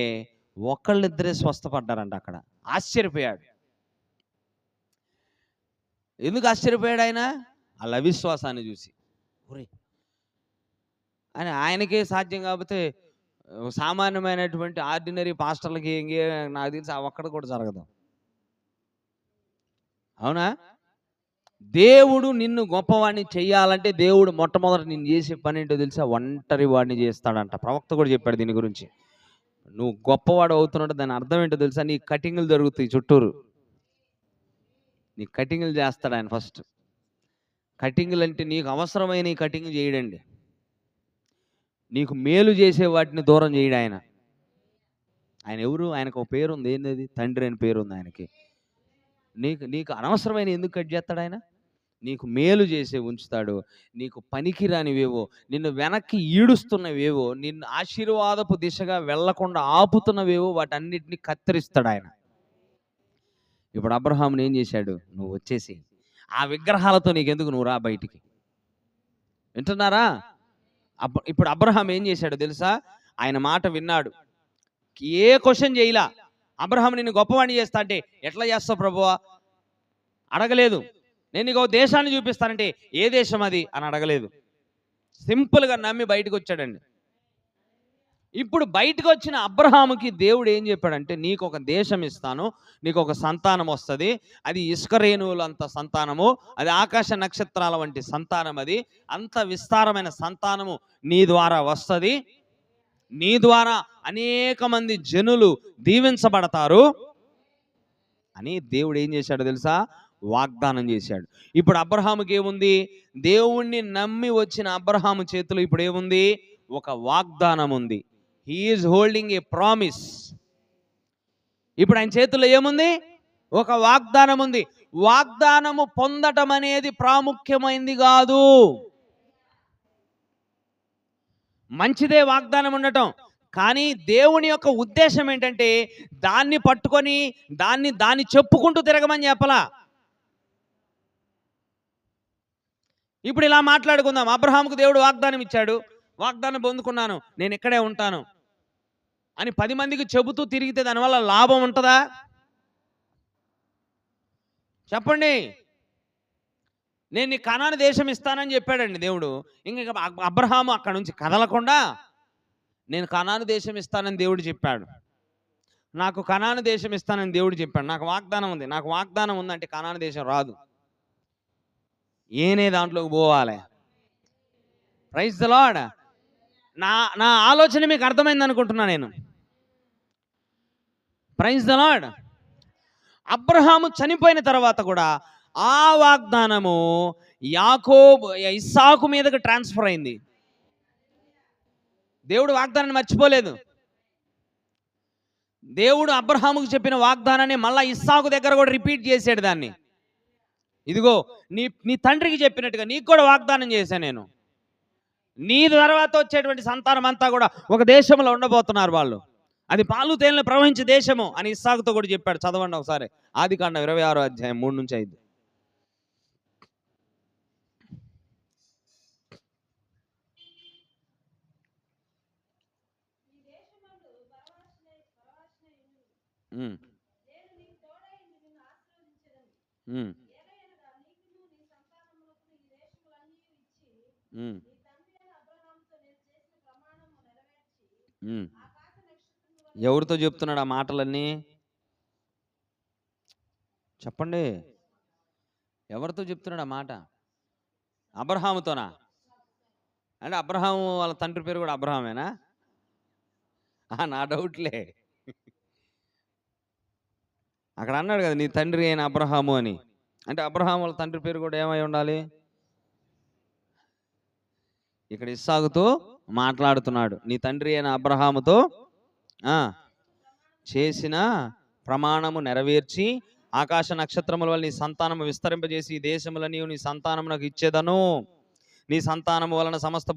ఒకళ్ళిద్దరే స్వస్థపడ్డారంట. అక్కడ ఆశ్చర్యపోయాడు. ఎందుకు ఆశ్చర్యపోయాడు ఆయన? వాళ్ళ అవిశ్వాసాన్ని చూసి. అని ఆయనకే సాధ్యం కాకపోతే సామాన్యమైనటువంటి ఆర్డినరీ పాస్టర్లకి నాకు తెలిసి ఒక్కడ కూడా జరగదు. అవునా? దేవుడు నిన్ను గొప్పవాడిని చెయ్యాలంటే దేవుడు మొట్టమొదటి నిన్ను చేసే పని ఏంటో తెలుసా? ఒంటరి వాడిని చేస్తాడంట. ప్రవక్త కూడా చెప్పాడు దీని గురించి. నువ్వు గొప్పవాడు అవుతున్నట్టు దాని అర్థం ఏంటో తెలుసా? నీ కటింగ్లు జరుగుతాయి చుట్టూరు, నీ కటింగ్లు చేస్తాడు ఆయన. ఫస్ట్ కటింగ్లు అంటే నీకు అవసరమైన ఈ కటింగ్ చేయడండి, నీకు మేలు చేసే వాటిని దూరం చేయడు ఆయన. ఆయన ఎవరు? ఆయనకు ఒక పేరు ఉంది. ఏంది? తండ్రి అని పేరు ఉంది ఆయనకి. నీకు అనవసరమైన ఎందుకు కట్ చేస్తాడు ఆయన? నీకు మేలు చేసే ఉంచుతాడు. నీకు పనికిరానివేవో, నిన్ను వెనక్కి ఈడుస్తున్నవేవో, నిన్ను ఆశీర్వాదపు దిశగా వెళ్లకుండా ఆపుతున్నవేవో వాటన్నిటిని కత్తిరిస్తాడు ఆయన. ఇప్పుడు అబ్రహాముని ఏం చేశాడు? నువ్వు వచ్చేసి ఆ విగ్రహాలతో నీకెందుకు, నువ్వు రా బయటికి. వింటున్నారా? ఇప్పుడు అబ్రహాం ఏం చేశాడు తెలుసా? ఆయన మాట విన్నాడు, ఏ క్వశ్చన్ చేయలా. అబ్రహాం నిన్ను గొప్పవాణ్ణి చేస్తా అంటే ఎట్లా చేస్తావు ప్రభువా అడగలేదు. నేను నీకు దేశాన్ని చూపిస్తానంటే ఏ దేశం అది అని అడగలేదు. సింపుల్గా నమ్మి బయటకు వచ్చాడండి. ఇప్పుడు బయటకు వచ్చిన అబ్రహాముకి దేవుడు ఏం చెప్పాడంటే, నీకు ఒక దేశం ఇస్తాను, నీకు ఒక సంతానం వస్తుంది, అది ఇసుక రేణువులంత సంతానము, అది ఆకాశ నక్షత్రాల వంటి సంతానం, అది అంత విస్తారమైన సంతానము నీ ద్వారా వస్తుంది, నీ ద్వారా అనేక మంది జనులు దీవించబడతారు అని దేవుడు ఏం చేశాడో తెలుసా? వాగ్దానం చేశాడు. ఇప్పుడు అబ్రహాముకి ఏముంది? దేవుణ్ణి నమ్మి వచ్చిన అబ్రహాము చేతిలో ఇప్పుడు ఏముంది? ఒక వాగ్దానం ఉంది. He is holding a promise. ఇప్పుడు ఆయన చేతుల్లో ఏముంది? ఒక వాగ్దానం ఉంది. వాగ్దానము పొందటం అనేది ప్రాముఖ్యమైంది కాదు. మంచిదే వాగ్దానం ఉండటం, కానీ దేవుని యొక్క ఉద్దేశం ఏంటంటే దాన్ని పట్టుకొని దాన్ని చెప్పుకుంటూ తిరగమని చెప్పలా. ఇప్పుడు ఇలా మాట్లాడుకుందాం. అబ్రహాముకు దేవుడు వాగ్దానం ఇచ్చాడు, వాగ్దానం పొందుకున్నాను, నేను ఇక్కడే ఉంటాను అని 10 మందికి చెబుతూ తిరిగితే దానివల్ల లాభం ఉంటుందా? చెప్పండి. నేను నీ కనాను దేశం ఇస్తానని చెప్పాడండి దేవుడు. ఇంకా అబ్రహాము అక్కడ నుంచి కదలకుండా నేను కనాను దేశం ఇస్తానని దేవుడు చెప్పాడు. నాకు కనాను దేశం ఇస్తానని దేవుడు చెప్పాడు. నాకు వాగ్దానం ఉంది. నాకు వాగ్దానం ఉందంటే కనాను దేశం రాదు, ఏనే దాంట్లోకి పోవాలి. Praise the Lord. నా ఆలోచన మీకు అర్థమైంది అనుకుంటున్నా నేను. Praise the lord. అబ్రహాము చనిపోయిన తర్వాత కూడా ఆ వాగ్దానము ఇస్సాకు మీదకి ట్రాన్స్ఫర్ అయింది. దేవుడు వాగ్దానాన్ని మర్చిపోలేదు. దేవుడు అబ్రహాముకు చెప్పిన వాగ్దానాన్ని మళ్ళా ఇస్సాకు దగ్గర కూడా రిపీట్ చేశాడు దాన్ని. ఇదిగో నీ తండ్రికి చెప్పినట్టుగా నీకు కూడా వాగ్దానం చేశాను నేను. నీ తర్వాత వచ్చేటువంటి సంతానం అంతా కూడా ఒక దేశంలో ఉండబోతున్నారు వాళ్ళు, అది పాలు తేనెలు ప్రవహించే దేశము అని ఇస్సాకుతో కూడా చెప్పాడు. చదవండి ఒకసారి ఆదికాండం 26వ అధ్యాయం 3-5. ఎవరితో చెప్తున్నాడు ఆ మాటలన్నీ? చెప్పండి, ఎవరితో చెప్తున్నాడు ఆ మాట? అబ్రహాముతోనా? అంటే అబ్రహాము వాళ్ళ తండ్రి పేరు కూడా అబ్రహామేనా? నా డౌట్లే. అక్కడ అన్నాడు కదా నీ తండ్రి అయిన అబ్రహాము అని. అంటే అబ్రహాం వాళ్ళ తండ్రి పేరు కూడా ఏమై ఉండాలి? ఇక్కడ ఇస్సాకుతో మాట్లాడుతున్నాడు. నీ తండ్రి అయిన అబ్రహాముతో చేసిన ప్రమాణము నెరవేర్చి ఆకాశ నక్షత్రముల వల్ల నీ సంతానము విస్తరింపజేసి ఈ దేశములని నీ సంతానమునకు ఇచ్చేదను. నీ సంతానము వలన సమస్త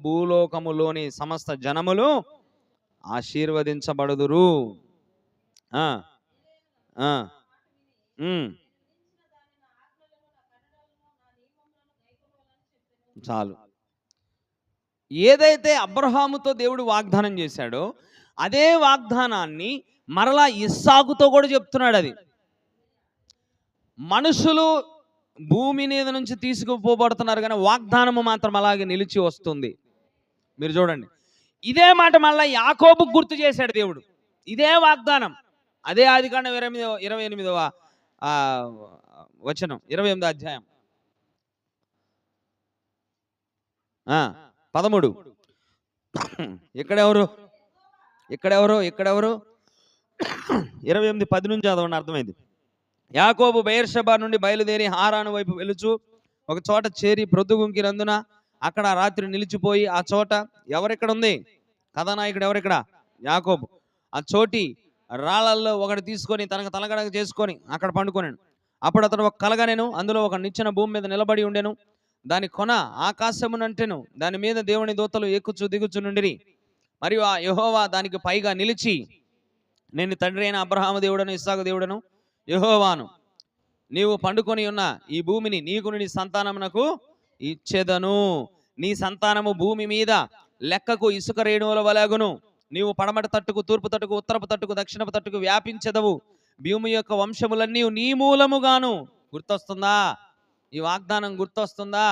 భూలోకములోని సమస్త జనములు ఆశీర్వదించబడుదురు. చాలు. ఏదైతే అబ్రహాముతో దేవుడు వాగ్దానం చేశాడో అదే వాగ్దానాన్ని మరలా ఇస్సాకుతో కూడా చెప్తున్నాడు. అది మనుషులు భూమి మీద నుంచి తీసుకుపోబడుతున్నారు, కానీ వాగ్దానము మాత్రం అలాగే నిలిచి వస్తుంది. మీరు చూడండి, ఇదే మాట మళ్ళీ యాకోబుకు గుర్తు చేశాడు దేవుడు. ఇదే వాగ్దానం, అదే ఆదికాండం 28వ వచనం 28వ అధ్యాయం 13. ఇక్కడెవరు 28:10 నుంచి చదవండి, అర్థమైంది. యాకోబు బెయేర్షెబా నుండి బయలుదేరి హారాను వైపు వెలుచు ఒక చోట చేరి ప్రొద్దుగుంకినందున అక్కడ రాత్రి నిలిచిపోయి ఆ చోట ఎవరెక్కడ ఉంది? కథానాయకుడు ఎవరెక్కడ? యాకోబు. ఆ చోటి రాళ్ళల్లో ఒకటి తీసుకొని తనకు తలగడగ చేసుకొని అక్కడ పండుకొనాను. అప్పుడు అతను ఒక కలగనెను, అందులో ఒక నిచ్చెన భూమి మీద నిలబడి ఉండెను. దాని కొన ఆకాశమునంటెను, దాని మీద దేవుని దూతలు ఎక్కుచు దిగుచు నుండిరి. మరియు ఆ యెహోవా దానికి పైగా నిలిచి, నేను తండ్రి అయిన అబ్రహాము దేవుడను ఇస్సాకు దేవుడను యెహోవాను, నీవు పండుకొని ఉన్న ఈ భూమిని నీకు నీ సంతానమునకు ఇచ్చేదను. నీ సంతానము భూమి మీద లెక్కకు ఇసుక రేణువుల వలెగును. నీవు పడమట తట్టుకు, తూర్పు తట్టుకు, ఉత్తరపు తట్టుకు, దక్షిణపు తట్టుకు వ్యాపించెదవు. భూమి యొక్క వంశములన్నీ నీ మూలముగాను. గుర్తొస్తుందా ఈ వాగ్దానం? గుర్తొస్తుందా?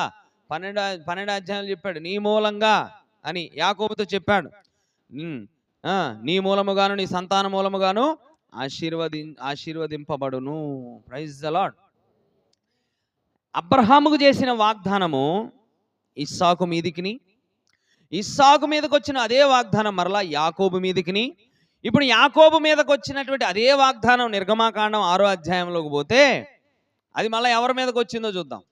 12 అధ్యాయాలు చెప్పాడు నీ మూలంగా అని యాకోబుతో చెప్పాడు. నీ మూలముగాను నీ సంతాన మూలముగాను ఆశీర్వదింపబడును. Praise the Lord. అబ్రహాముకు చేసిన వాగ్దానము ఇస్సాకు మీదికిని, ఇస్సాకు మీదకి వచ్చిన అదే వాగ్దానం మరలా యాకోబు మీదికిని. ఇప్పుడు యాకోబు మీదకి వచ్చినటువంటి అదే వాగ్దానం నిర్గమాకాండం 6వ అధ్యాయంలోకి పోతే అది మళ్ళీ ఎవరి మీదకి వచ్చిందో చూద్దాం.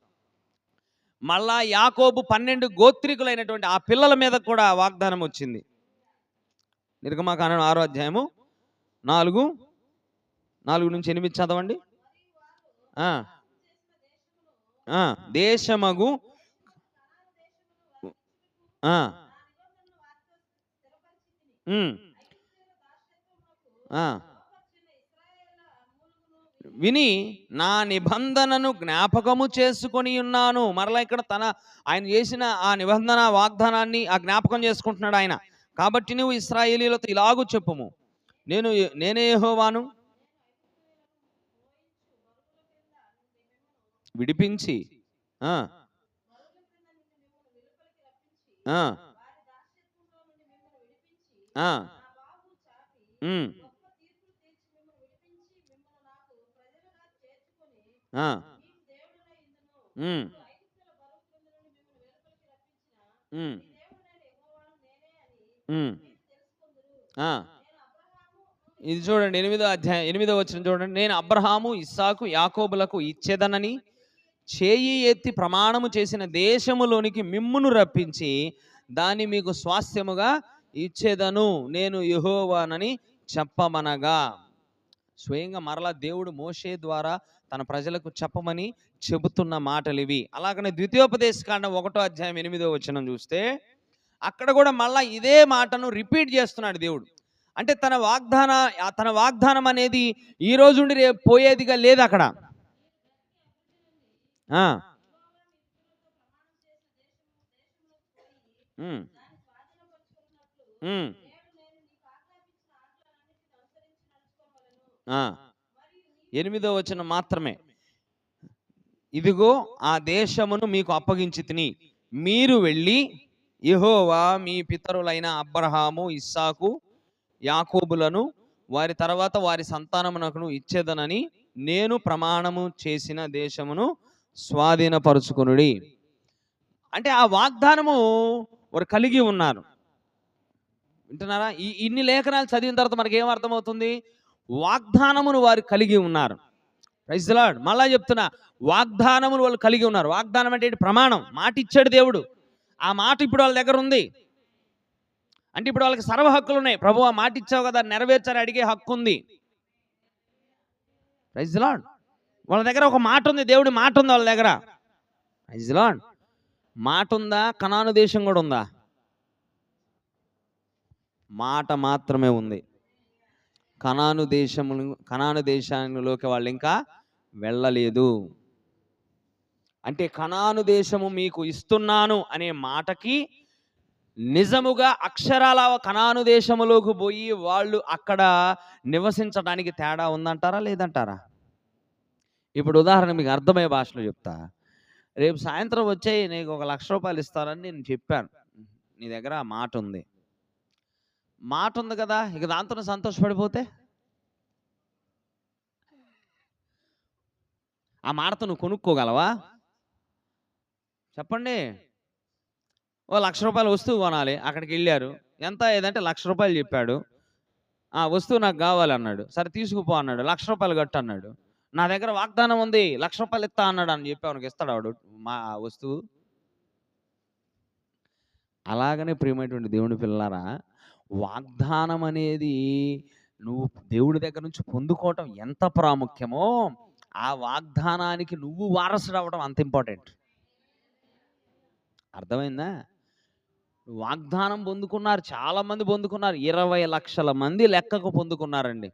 మళ్ళా యాకోబు 12 గోత్రికులైనటువంటి ఆ పిల్లల మీద కూడా వాగ్దానం వచ్చింది. నిర్గమకాండం 6వ అధ్యాయము 4 నుంచి 8 చదవండి. దేశమగు విని నా నిబంధనను జ్ఞాపకము చేసుకొని ఉన్నాను. మరలా ఇక్కడ ఆయన చేసిన ఆ నిబంధన వాగ్దానాన్ని ఆ జ్ఞాపకం చేసుకుంటున్నాడు ఆయన. కాబట్టి నువ్వు ఇశ్రాయేలీయులతో ఇలాగూ చెప్పుము, నేనే యెహోవాను, విడిపించి ఇది చూడండి 8వ అధ్యాయం 8వ వచనం చూడండి. నేను అబ్రహాము, ఇస్సాకు, యాకోబులకు ఇచ్చేదనని చేయి ఎత్తి ప్రమాణము చేసిన దేశములోనికి మిమ్మును రప్పించి దాన్ని మీకు స్వాస్థ్యముగా ఇచ్చేదను, నేను యెహోవానని చెప్పమనగా. స్వయంగా మరలా దేవుడు మోషే ద్వారా తన ప్రజలకు చెప్పమని చెబుతున్న మాటలు ఇవి. అలాగనే ద్వితీయోపదేశకాండం 1వ అధ్యాయం 8వ వచనం చూస్తే అక్కడ కూడా మళ్ళా ఇదే మాటను రిపీట్ చేస్తున్నాడు దేవుడు. అంటే తన వాగ్దానం అనేది ఈ రోజు నుండి రేపు పోయేదిగా లేదు అక్కడ. ఆ 8వ వచనం మాత్రమే, ఇదిగో ఆ దేశమును మీకు అప్పగించి తిని మీరు వెళ్ళి యెహోవా మీ పితరులైన అబ్రహాము, ఇస్సాకు, యాకోబులను వారి తర్వాత వారి సంతానమునకు ఇచ్చేదనని నేను ప్రమాణము చేసిన దేశమును స్వాధీనపరుచుకొనుడి. అంటే ఆ వాగ్దానము వారు కలిగి ఉన్నారు. వింటున్నారా? ఇన్ని లేఖనాలు చదివిన తర్వాత మనకి ఏం అర్థమవుతుంది? వాగ్దానమును వారు కలిగి ఉన్నారు. Praise the Lord. మళ్ళా చెప్తున్నా, వాగ్దానమును వాళ్ళు కలిగి ఉన్నారు. వాగ్దానం అంటే ప్రమాణం, మాట ఇచ్చాడు దేవుడు. ఆ మాట ఇప్పుడు వాళ్ళ దగ్గర ఉంది. అంటే ఇప్పుడు వాళ్ళకి సర్వ హక్కులు ఉన్నాయి. ప్రభు ఆ మాట ఇచ్చావు కదా, నెరవేర్చాలని అడిగే హక్కు ఉంది. Praise the Lord. వాళ్ళ దగ్గర ఒక మాట ఉంది, దేవుడి మాట ఉంది వాళ్ళ దగ్గర. Praise the Lord. మాట ఉందా? కనాను దేశం కూడా ఉందా? మాట మాత్రమే ఉంది. కనాను దేశంలోకి వాళ్ళు ఇంకా వెళ్ళలేదు. అంటే కనాను దేశము మీకు ఇస్తున్నాను అనే మాటకి నిజముగా అక్షరాల కనాను దేశములోకి పోయి వాళ్ళు అక్కడ నివసించడానికి తేడా ఉందంటారా లేదంటారా? ఇప్పుడు ఉదాహరణ మీకు అర్థమయ్యే భాషలో చెప్తా. రేపు సాయంత్రం వచ్చే నీకు 1 లక్ష రూపాయలు ఇస్తానని నేను చెప్పాను. నీ దగ్గర ఆ మాట ఉంది. మాట ఉంది కదా, ఇక దాంతో సంతోషపడిపోతే ఆ మాటతో నువ్వు కొనుక్కోగలవా? చెప్పండి. 1 లక్ష రూపాయలు వస్తువు కొనాలి. అక్కడికి వెళ్ళారు. ఎంత ఏదంటే 1 లక్ష రూపాయలు చెప్పాడు. ఆ వస్తువు నాకు కావాలన్నాడు. సరే తీసుకుపో అన్నాడు. 1 లక్ష రూపాయలు కట్టు అన్నాడు. నా దగ్గర వాగ్దానం ఉంది, 1 లక్ష రూపాయలు ఇస్తా అన్నాడు అని చెప్పి ఇస్తాడు ఆవిడ మా వస్తువు? అలాగనే ప్రియమైనటువంటి దేవుని పిల్లలారా, వాగ్దానం అనేది నువ్వు దేవుడి దగ్గర నుంచి పొందుకోవటం ఎంత ప్రాముఖ్యమో, ఆ వాగ్దానానికి నువ్వు వారసుడు అవ్వడం అంత ఇంపార్టెంట్. అర్థమైందా? వాగ్దానం పొందుకున్నారు, చాలా మంది పొందుకున్నారు. 20 లక్షల మంది లెక్కకు పొందుకున్నారండి.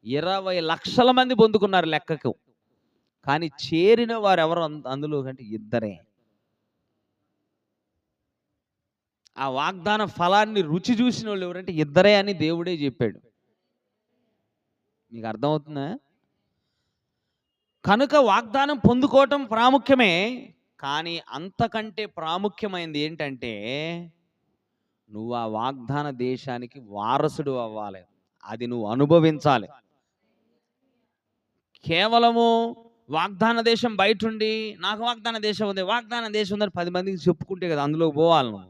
20 లక్షల మంది పొందుకున్నారు లెక్కకు. కానీ చేరిన వారు ఎవరు అందులో కంటే 2. ఆ వాగ్దాన ఫలాన్ని రుచి చూసిన వాళ్ళు ఎవరంటే 2 అని దేవుడే చెప్పాడు. మీకు అర్థమవుతుందా? కనుక వాగ్దానం పొందుకోవటం ప్రాముఖ్యమే, కానీ అంతకంటే ప్రాముఖ్యమైనది ఏంటంటే నువ్వు ఆ వాగ్దాన దేశానికి వారసుడు అవ్వాలి. అది నువ్వు అనుభవించాలి. కేవలము వాగ్దాన దేశం బయట ఉండి నాకు వాగ్దాన దేశం ఉంది, వాగ్దాన దేశం ఉందని 10 మందికి చెప్పుకుంటే కదా అందులో పోవాలి నువ్వు.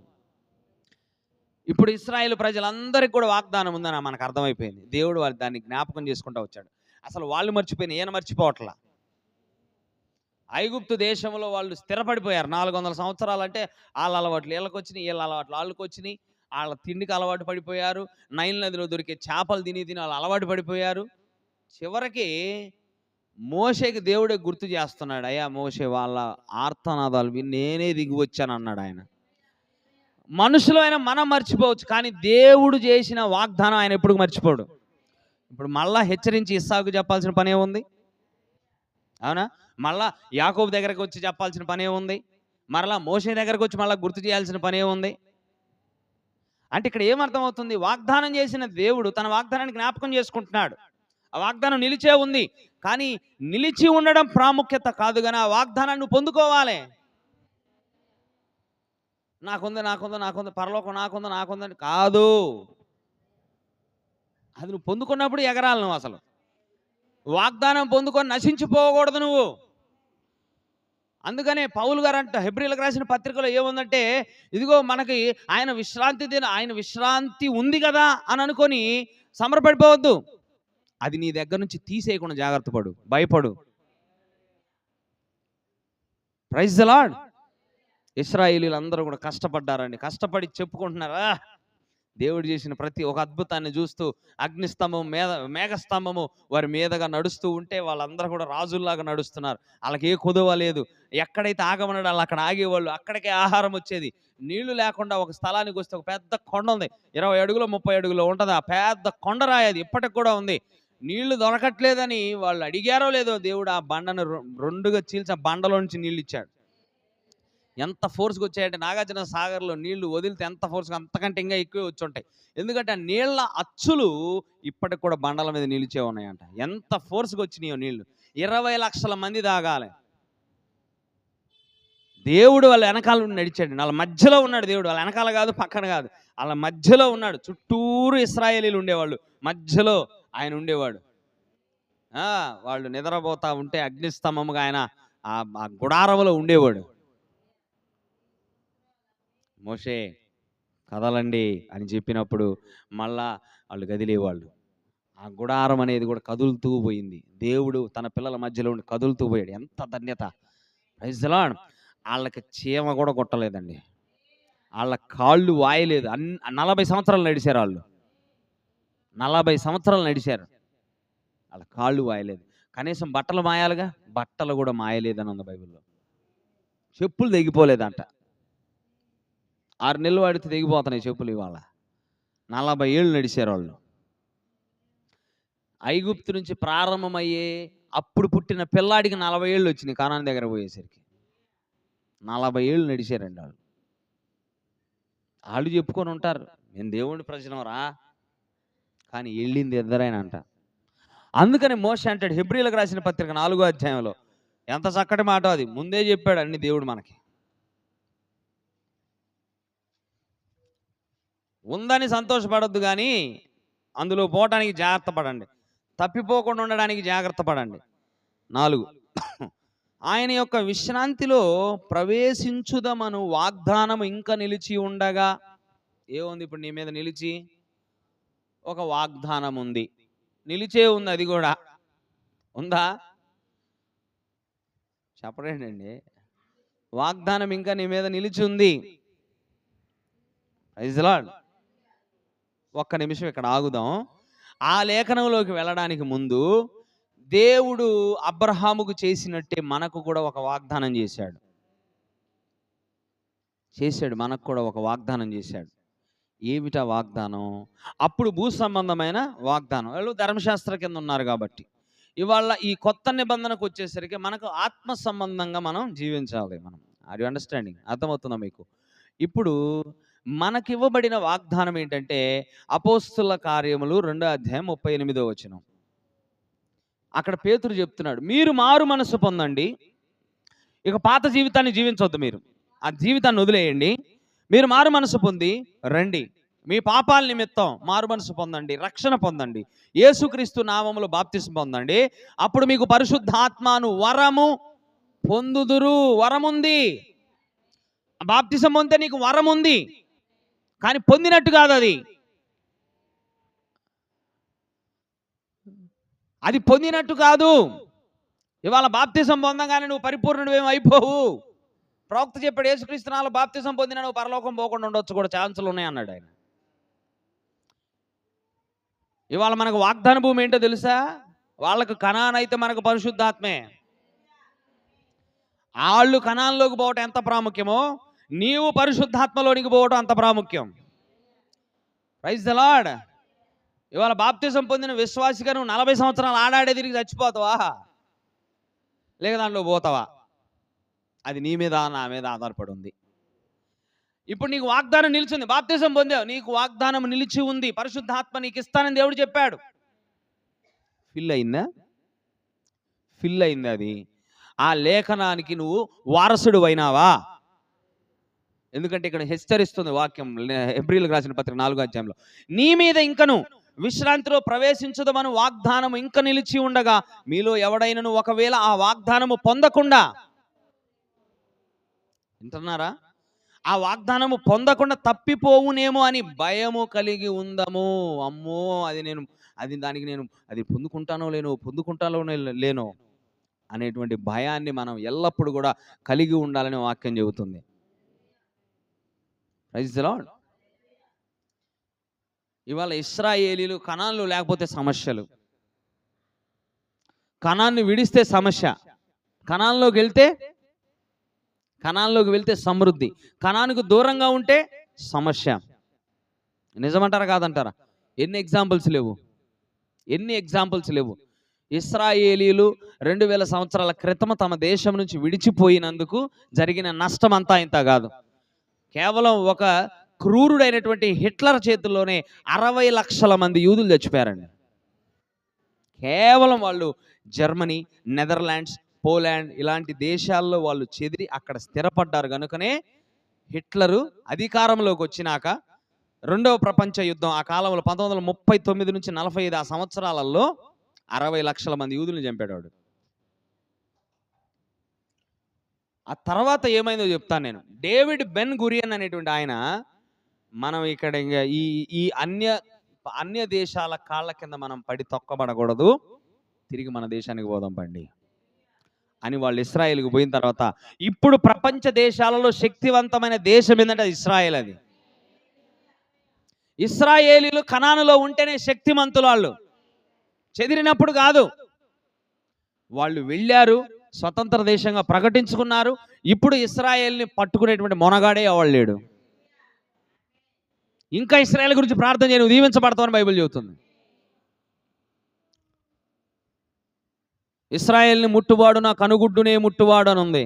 ఇప్పుడు ఇశ్రాయేలు ప్రజలందరికీ కూడా వాగ్దానం ఉందని మనకు అర్థమైపోయింది. దేవుడు దాన్ని జ్ఞాపకం చేసుకుంటూ వచ్చాడు. అసలు వాళ్ళు మర్చిపోయిన ఈయన మర్చిపోవట్లా. ఐగుప్తు దేశంలో వాళ్ళు స్థిరపడిపోయారు. 400 సంవత్సరాలు అంటే వాళ్ళ అలవాట్లు వీళ్ళకొచ్చినాయి, వీళ్ళ అలవాట్లు వాళ్ళకొచ్చినాయి. వాళ్ళ తిండికి అలవాటు పడిపోయారు. నైల్ నదిలో దొరికే చేపలు తిని తిని వాళ్ళు అలవాటు పడిపోయారు. చివరికి మోషేకి దేవుడే గుర్తు చేస్తున్నాడు. అయ్యా మోషే, వాళ్ళ ఆర్తనాదాలు విని నేనే దిగి వచ్చానన్నాడు ఆయన. మనుషులైన మనం మర్చిపోవచ్చు, కానీ దేవుడు చేసిన వాగ్దానం ఆయన ఎప్పుడు మర్చిపోడు. ఇప్పుడు మళ్ళా హెచ్చరించి ఇస్సాకు చెప్పాల్సిన పనే ఉంది, అవునా? మళ్ళా యాకోబు దగ్గరకు వచ్చి చెప్పాల్సిన పనే ఉంది, మరలా మోషే దగ్గరకు వచ్చి మళ్ళీ గుర్తు చేయాల్సిన పనే ఉంది. అంటే ఇక్కడ ఏమర్థమవుతుంది? వాగ్దానం చేసిన దేవుడు తన వాగ్దానాన్ని జ్ఞాపకం చేసుకుంటున్నాడు. ఆ వాగ్దానం నిలిచే ఉంది, కానీ నిలిచి ఉండడం ప్రాముఖ్యత కాదు, కానీ ఆ వాగ్దానాన్ని నువ్వు పొందుకోవాలి. నాకుంది నాకుంది నాకుంది పరలోకం నాకుంది నాకుందని కాదు, అది నువ్వు పొందుకున్నప్పుడు ఎగరాలి. నువ్వు అసలు వాగ్దానం పొందుకొని నశించిపోకూడదు నువ్వు. అందుకనే పౌలు గారు అంట హెబ్రీలకు రాసిన పత్రికలో ఏముందంటే, ఇదిగో మనకి ఆయన విశ్రాంతి ఉంది కదా అని అనుకొని సంబరపడిపోవద్దు. అది నీ దగ్గర నుంచి తీసేయకుండా జాగ్రత్త పడు, భయపడు. Praise the lord. ఇశ్రాయేలీలందరూ కూడా కష్టపడ్డారండి. కష్టపడి చెప్పుకుంటున్నారా, దేవుడు చేసిన ప్రతి ఒక అద్భుతాన్ని చూస్తూ అగ్నిస్తంభం మీద మేఘస్తంభము వారి మీదగా నడుస్తూ ఉంటే వాళ్ళందరూ కూడా రాజుల్లాగా నడుస్తున్నారు. వాళ్ళకి ఏ కుదువ లేదు. ఎక్కడైతే ఆగమన్నాడు వాళ్ళు అక్కడ ఆగేవాళ్ళు. అక్కడికే ఆహారం వచ్చేది. నీళ్లు లేకుండా ఒక స్థలానికి వస్తే ఒక పెద్ద కొండ ఉంది, 20 అడుగులో 30 అడుగులో ఉంటుంది. ఆ పెద్ద కొండరాయి అది ఇప్పటికి కూడా ఉంది. నీళ్లు దొరకట్లేదని వాళ్ళు అడిగారో లేదో, దేవుడు ఆ బండను రెండుగా చీల్చి ఆ బండలో నుంచి నీళ్ళు ఇచ్చాడు. ఎంత ఫోర్స్గా వచ్చాయంటే నాగార్జున సాగర్లో నీళ్లు వదిలితే ఎంత ఫోర్స్గా అంతకంటే ఇంకా ఎక్కువే వచ్చి ఉంటాయి. ఎందుకంటే ఆ నీళ్ల అచ్చులు ఇప్పటికి కూడా బండల మీద నిలిచే ఉన్నాయంట. ఎంత ఫోర్స్గా వచ్చినాయో నీళ్లు. 20 లక్షల మంది తాగాలి. దేవుడు వాళ్ళ వెనకాల నడిచాడు, వాళ్ళ మధ్యలో ఉన్నాడు దేవుడు. వాళ్ళ వెనకాల కాదు, పక్కన కాదు, వాళ్ళ మధ్యలో ఉన్నాడు. చుట్టూరు ఇశ్రాయేలీలు ఉండేవాళ్ళు, మధ్యలో ఆయన ఉండేవాడు. వాళ్ళు నిద్రపోతా ఉంటే అగ్నిస్తంభముగా ఆయన ఆ గుడారంలో ఉండేవాడు. మోషే కదలండి అని చెప్పినప్పుడు మళ్ళా వాళ్ళు కదిలేవాళ్ళు. ఆ గుడారం అనేది కూడా కదులుతూ పోయింది. దేవుడు తన పిల్లల మధ్యలో ఉండి కదులుతూ పోయాడు. ఎంత ధన్యత! Praise the Lord. వాళ్ళకి చీమ కూడా కొట్టలేదండి, వాళ్ళ కాళ్ళు వాయలేదు. 40 సంవత్సరాలు నడిచారు వాళ్ళు. 40 సంవత్సరాలు నడిచారు, వాళ్ళ కాళ్ళు వాయలేదు. కనీసం బట్టలు మాయాలిగా, బట్టలు కూడా మాయలేదని ఉంది బైబిల్లో. చెప్పులు తెగిపోలేదంట. 6 నెలలు వాడితే తెగిపోతున్నాయి చెప్పులు. ఇవాళ 40 ఏళ్ళు నడిచారు వాళ్ళు. ఐగుప్తు నుంచి ప్రారంభమయ్యే అప్పుడు పుట్టిన పిల్లాడికి 40 ఏళ్ళు వచ్చినాయి కానాను దగ్గర పోయేసరికి. 40 ఏళ్ళు నడిచారండి వాళ్ళు. వాళ్ళు చెప్పుకొని ఉంటారు, నేను దేవుని ప్రజనం రా, కానీ వెళ్ళింది ఇద్దరైనా అంట. అందుకని మోషే అంటాడు హెబ్రీలకు రాసిన పత్రిక 4వ అధ్యాయంలో, ఎంత చక్కటి మాట అది. ముందే చెప్పాడు అన్ని దేవుడు మనకి. ఉందని సంతోషపడొద్దు, కానీ అందులో పోవటానికి జాగ్రత్త పడండి, తప్పిపోకుండా ఉండడానికి జాగ్రత్త పడండి. 4, ఆయన యొక్క విశ్రాంతిలో ప్రవేశించుదమను వాగ్దానం ఇంకా నిలిచి ఉండగా. ఏముంది ఇప్పుడు నీ మీద నిలిచి? ఒక వాగ్దానం ఉంది, నిలిచే ఉంది. అది కూడా ఉందా? చెప్పలేండి. వాగ్దానం ఇంకా నీ మీద నిలిచి ఉంది. Praise the Lord. ఒక్క నిమిషం ఇక్కడ ఆగుదాం. ఆ లేఖనంలోకి వెళ్ళడానికి ముందు దేవుడు అబ్రహాముకు చేసినట్టే మనకు కూడా ఒక వాగ్దానం చేశాడు. మనకు కూడా ఒక వాగ్దానం చేశాడు. ఏమిటా వాగ్దానం? అప్పుడు భూ సంబంధమైన వాగ్దానం. వాళ్ళు ధర్మశాస్త్ర కింద ఉన్నారు కాబట్టి, ఇవాళ ఈ కొత్త నిబంధనకు వచ్చేసరికి మనకు ఆత్మ సంబంధంగా మనం జీవించాలి. మనం ఆర్ యు అండర్స్టాండింగ్? అర్థమవుతుందా మీకు? ఇప్పుడు మనకివ్వబడిన వాగ్దానం ఏంటంటే అపోస్తుల కార్యములు 2వ అధ్యాయం 38వ వచనం. అక్కడ పేతురు చెప్తున్నాడు, మీరు మారు మనసు పొందండి, ఇక పాత జీవితాన్ని జీవించవద్దు, మీరు ఆ జీవితాన్ని వదిలేయండి, మీరు మారు మనసు పొంది రండి, మీ పాపాల నిమిత్తం మారు మనసు పొందండి, రక్షణ పొందండి, యేసుక్రీస్తు నామములో బాప్తిసం పొందండి, అప్పుడు మీకు పరిశుద్ధాత్మను వరము పొందుదురు. వరముంది. బాప్తిసం పొందితే నీకు వరం ఉంది, కానీ పొందినట్టు కాదు. అది పొందినట్టు కాదు. ఇవాళ బాప్తిసం పొందగానే నువ్వు పరిపూర్ణుడు అయిపోవు. ప్రవక్త చెప్పాడు, యేసుక్రీస్తు నామములో బాప్తిసం పొందిన నువ్వు పరలోకం పోకుండా ఉండొచ్చు కూడా, ఛాన్సులు ఉన్నాయి అన్నాడు ఆయన. ఇవాళ మనకు వాగ్దాన భూమి ఏంటో తెలుసా? వాళ్ళకు కనాన్ అయితే మనకు పరిశుద్ధాత్మే. వాళ్ళు కనాన్లోకి పోవటం ఎంత ప్రాముఖ్యమో నీవు పరిశుద్ధాత్మలోనికి పోవటం అంత ప్రాముఖ్యం. Praise the Lord. ఇవాళ బాప్తిసం పొందిన విశ్వాసిగా నువ్వు 40 సంవత్సరాలు ఆడాడే తిరిగి చచ్చిపోతావా, లేక దాంట్లో పోతావా? అది నీ మీద నా మీద ఆధారపడి ఉంది. ఇప్పుడు నీకు వాగ్దానం నిలిచింది, బాప్తిసం పొందావు, నీకు వాగ్దానం నిలిచి ఉంది, పరిశుద్ధాత్మ నీకు ఇస్తానని దేవుడు చెప్పాడు. ఫిల్ అయిందా? ఫిల్ అయింది. అది ఆ లేఖనానికి నువ్వు వారసుడు అయినావా? ఎందుకంటే ఇక్కడ హెచ్చరిస్తుంది వాక్యం, హెబ్రీయులకు రాసిన పత్రిక 4వ అధ్యాయంలో, నీ మీద ఇంకను విశ్రాంతిలో ప్రవేశించదమని వాగ్దానం ఇంకా నిలిచి ఉండగా మీలో ఎవడైనను ఒకవేళ ఆ వాగ్దానము పొందకుండా, వింటున్నారా, ఆ వాగ్దానము పొందకుండా తప్పిపోవునేమో అని భయము కలిగి ఉందము. అమ్మో, అది పొందుకుంటానో లేనో అనేటువంటి భయాన్ని మనం ఎల్లప్పుడూ కూడా కలిగి ఉండాలని వాక్యం చెబుతుంది. Praise the Lord. ఇవాళ ఇశ్రాయేలీలు కనాన్లో లేకపోతే సమస్యలు, కనాన్ని విడిస్తే సమస్య, కనాన్లోకి వెళ్తే సమృద్ధి, కనానుకు దూరంగా ఉంటే సమస్య. నిజమంటారా కాదంటారా? ఎన్ని ఎగ్జాంపుల్స్ లేవు. ఇశ్రాయేలీలు 2000 సంవత్సరాల క్రితం తమ దేశం నుంచి విడిచిపోయినందుకు జరిగిన నష్టం అంతా ఇంత కాదు. కేవలం ఒక క్రూరుడైనటువంటి హిట్లర్ చేతుల్లోనే 60 లక్షల మంది యూదులు చచ్చిపోయారండి. కేవలం వాళ్ళు జర్మనీ, నెదర్లాండ్స్, పోలాండ్ ఇలాంటి దేశాల్లో వాళ్ళు చెదిరి అక్కడ స్థిరపడ్డారు. కనుకనే హిట్లరు అధికారంలోకి వచ్చినాక 2వ ప్రపంచ యుద్ధం ఆ కాలంలో 1939 నుంచి 45 ఆ సంవత్సరాలలో 60 లక్షల మంది యూదులను చంపాడు. ఆ తర్వాత ఏమైందో చెప్తాను నేను. డేవిడ్ బెన్ గురియన్ అనేటువంటి ఆయన, మనం ఇక్కడ ఇంకా ఈ అన్య దేశాల కాళ్ళ కింద మనం పడి తొక్కబడకూడదు, తిరిగి మన దేశానికి పోదాం పండి అని వాళ్ళు ఇశ్రాయేల్కి పోయిన తర్వాత, ఇప్పుడు ప్రపంచ దేశాలలో శక్తివంతమైన దేశం ఏంటంటే అది ఇశ్రాయేల్. అది ఇశ్రాయేలీలు కనానులో ఉంటేనే శక్తిమంతులు. వాళ్ళు చెదిరినప్పుడు కాదు. వాళ్ళు వెళ్ళారు, స్వతంత్ర దేశంగా ప్రకటించుకున్నారు. ఇప్పుడు ఇశ్రాయేల్ని పట్టుకునేటువంటి మొనగాడే ఎవడు లేడు. ఇంకా ఇశ్రాయేల్ గురించి ప్రార్థన చేయను, దీవించబడతామని బైబిల్ చెబుతుంది. ఇశ్రాయేల్ని ముట్టువాడు నా కనుగుడ్డునే ముట్టువాడు అని ఉంది.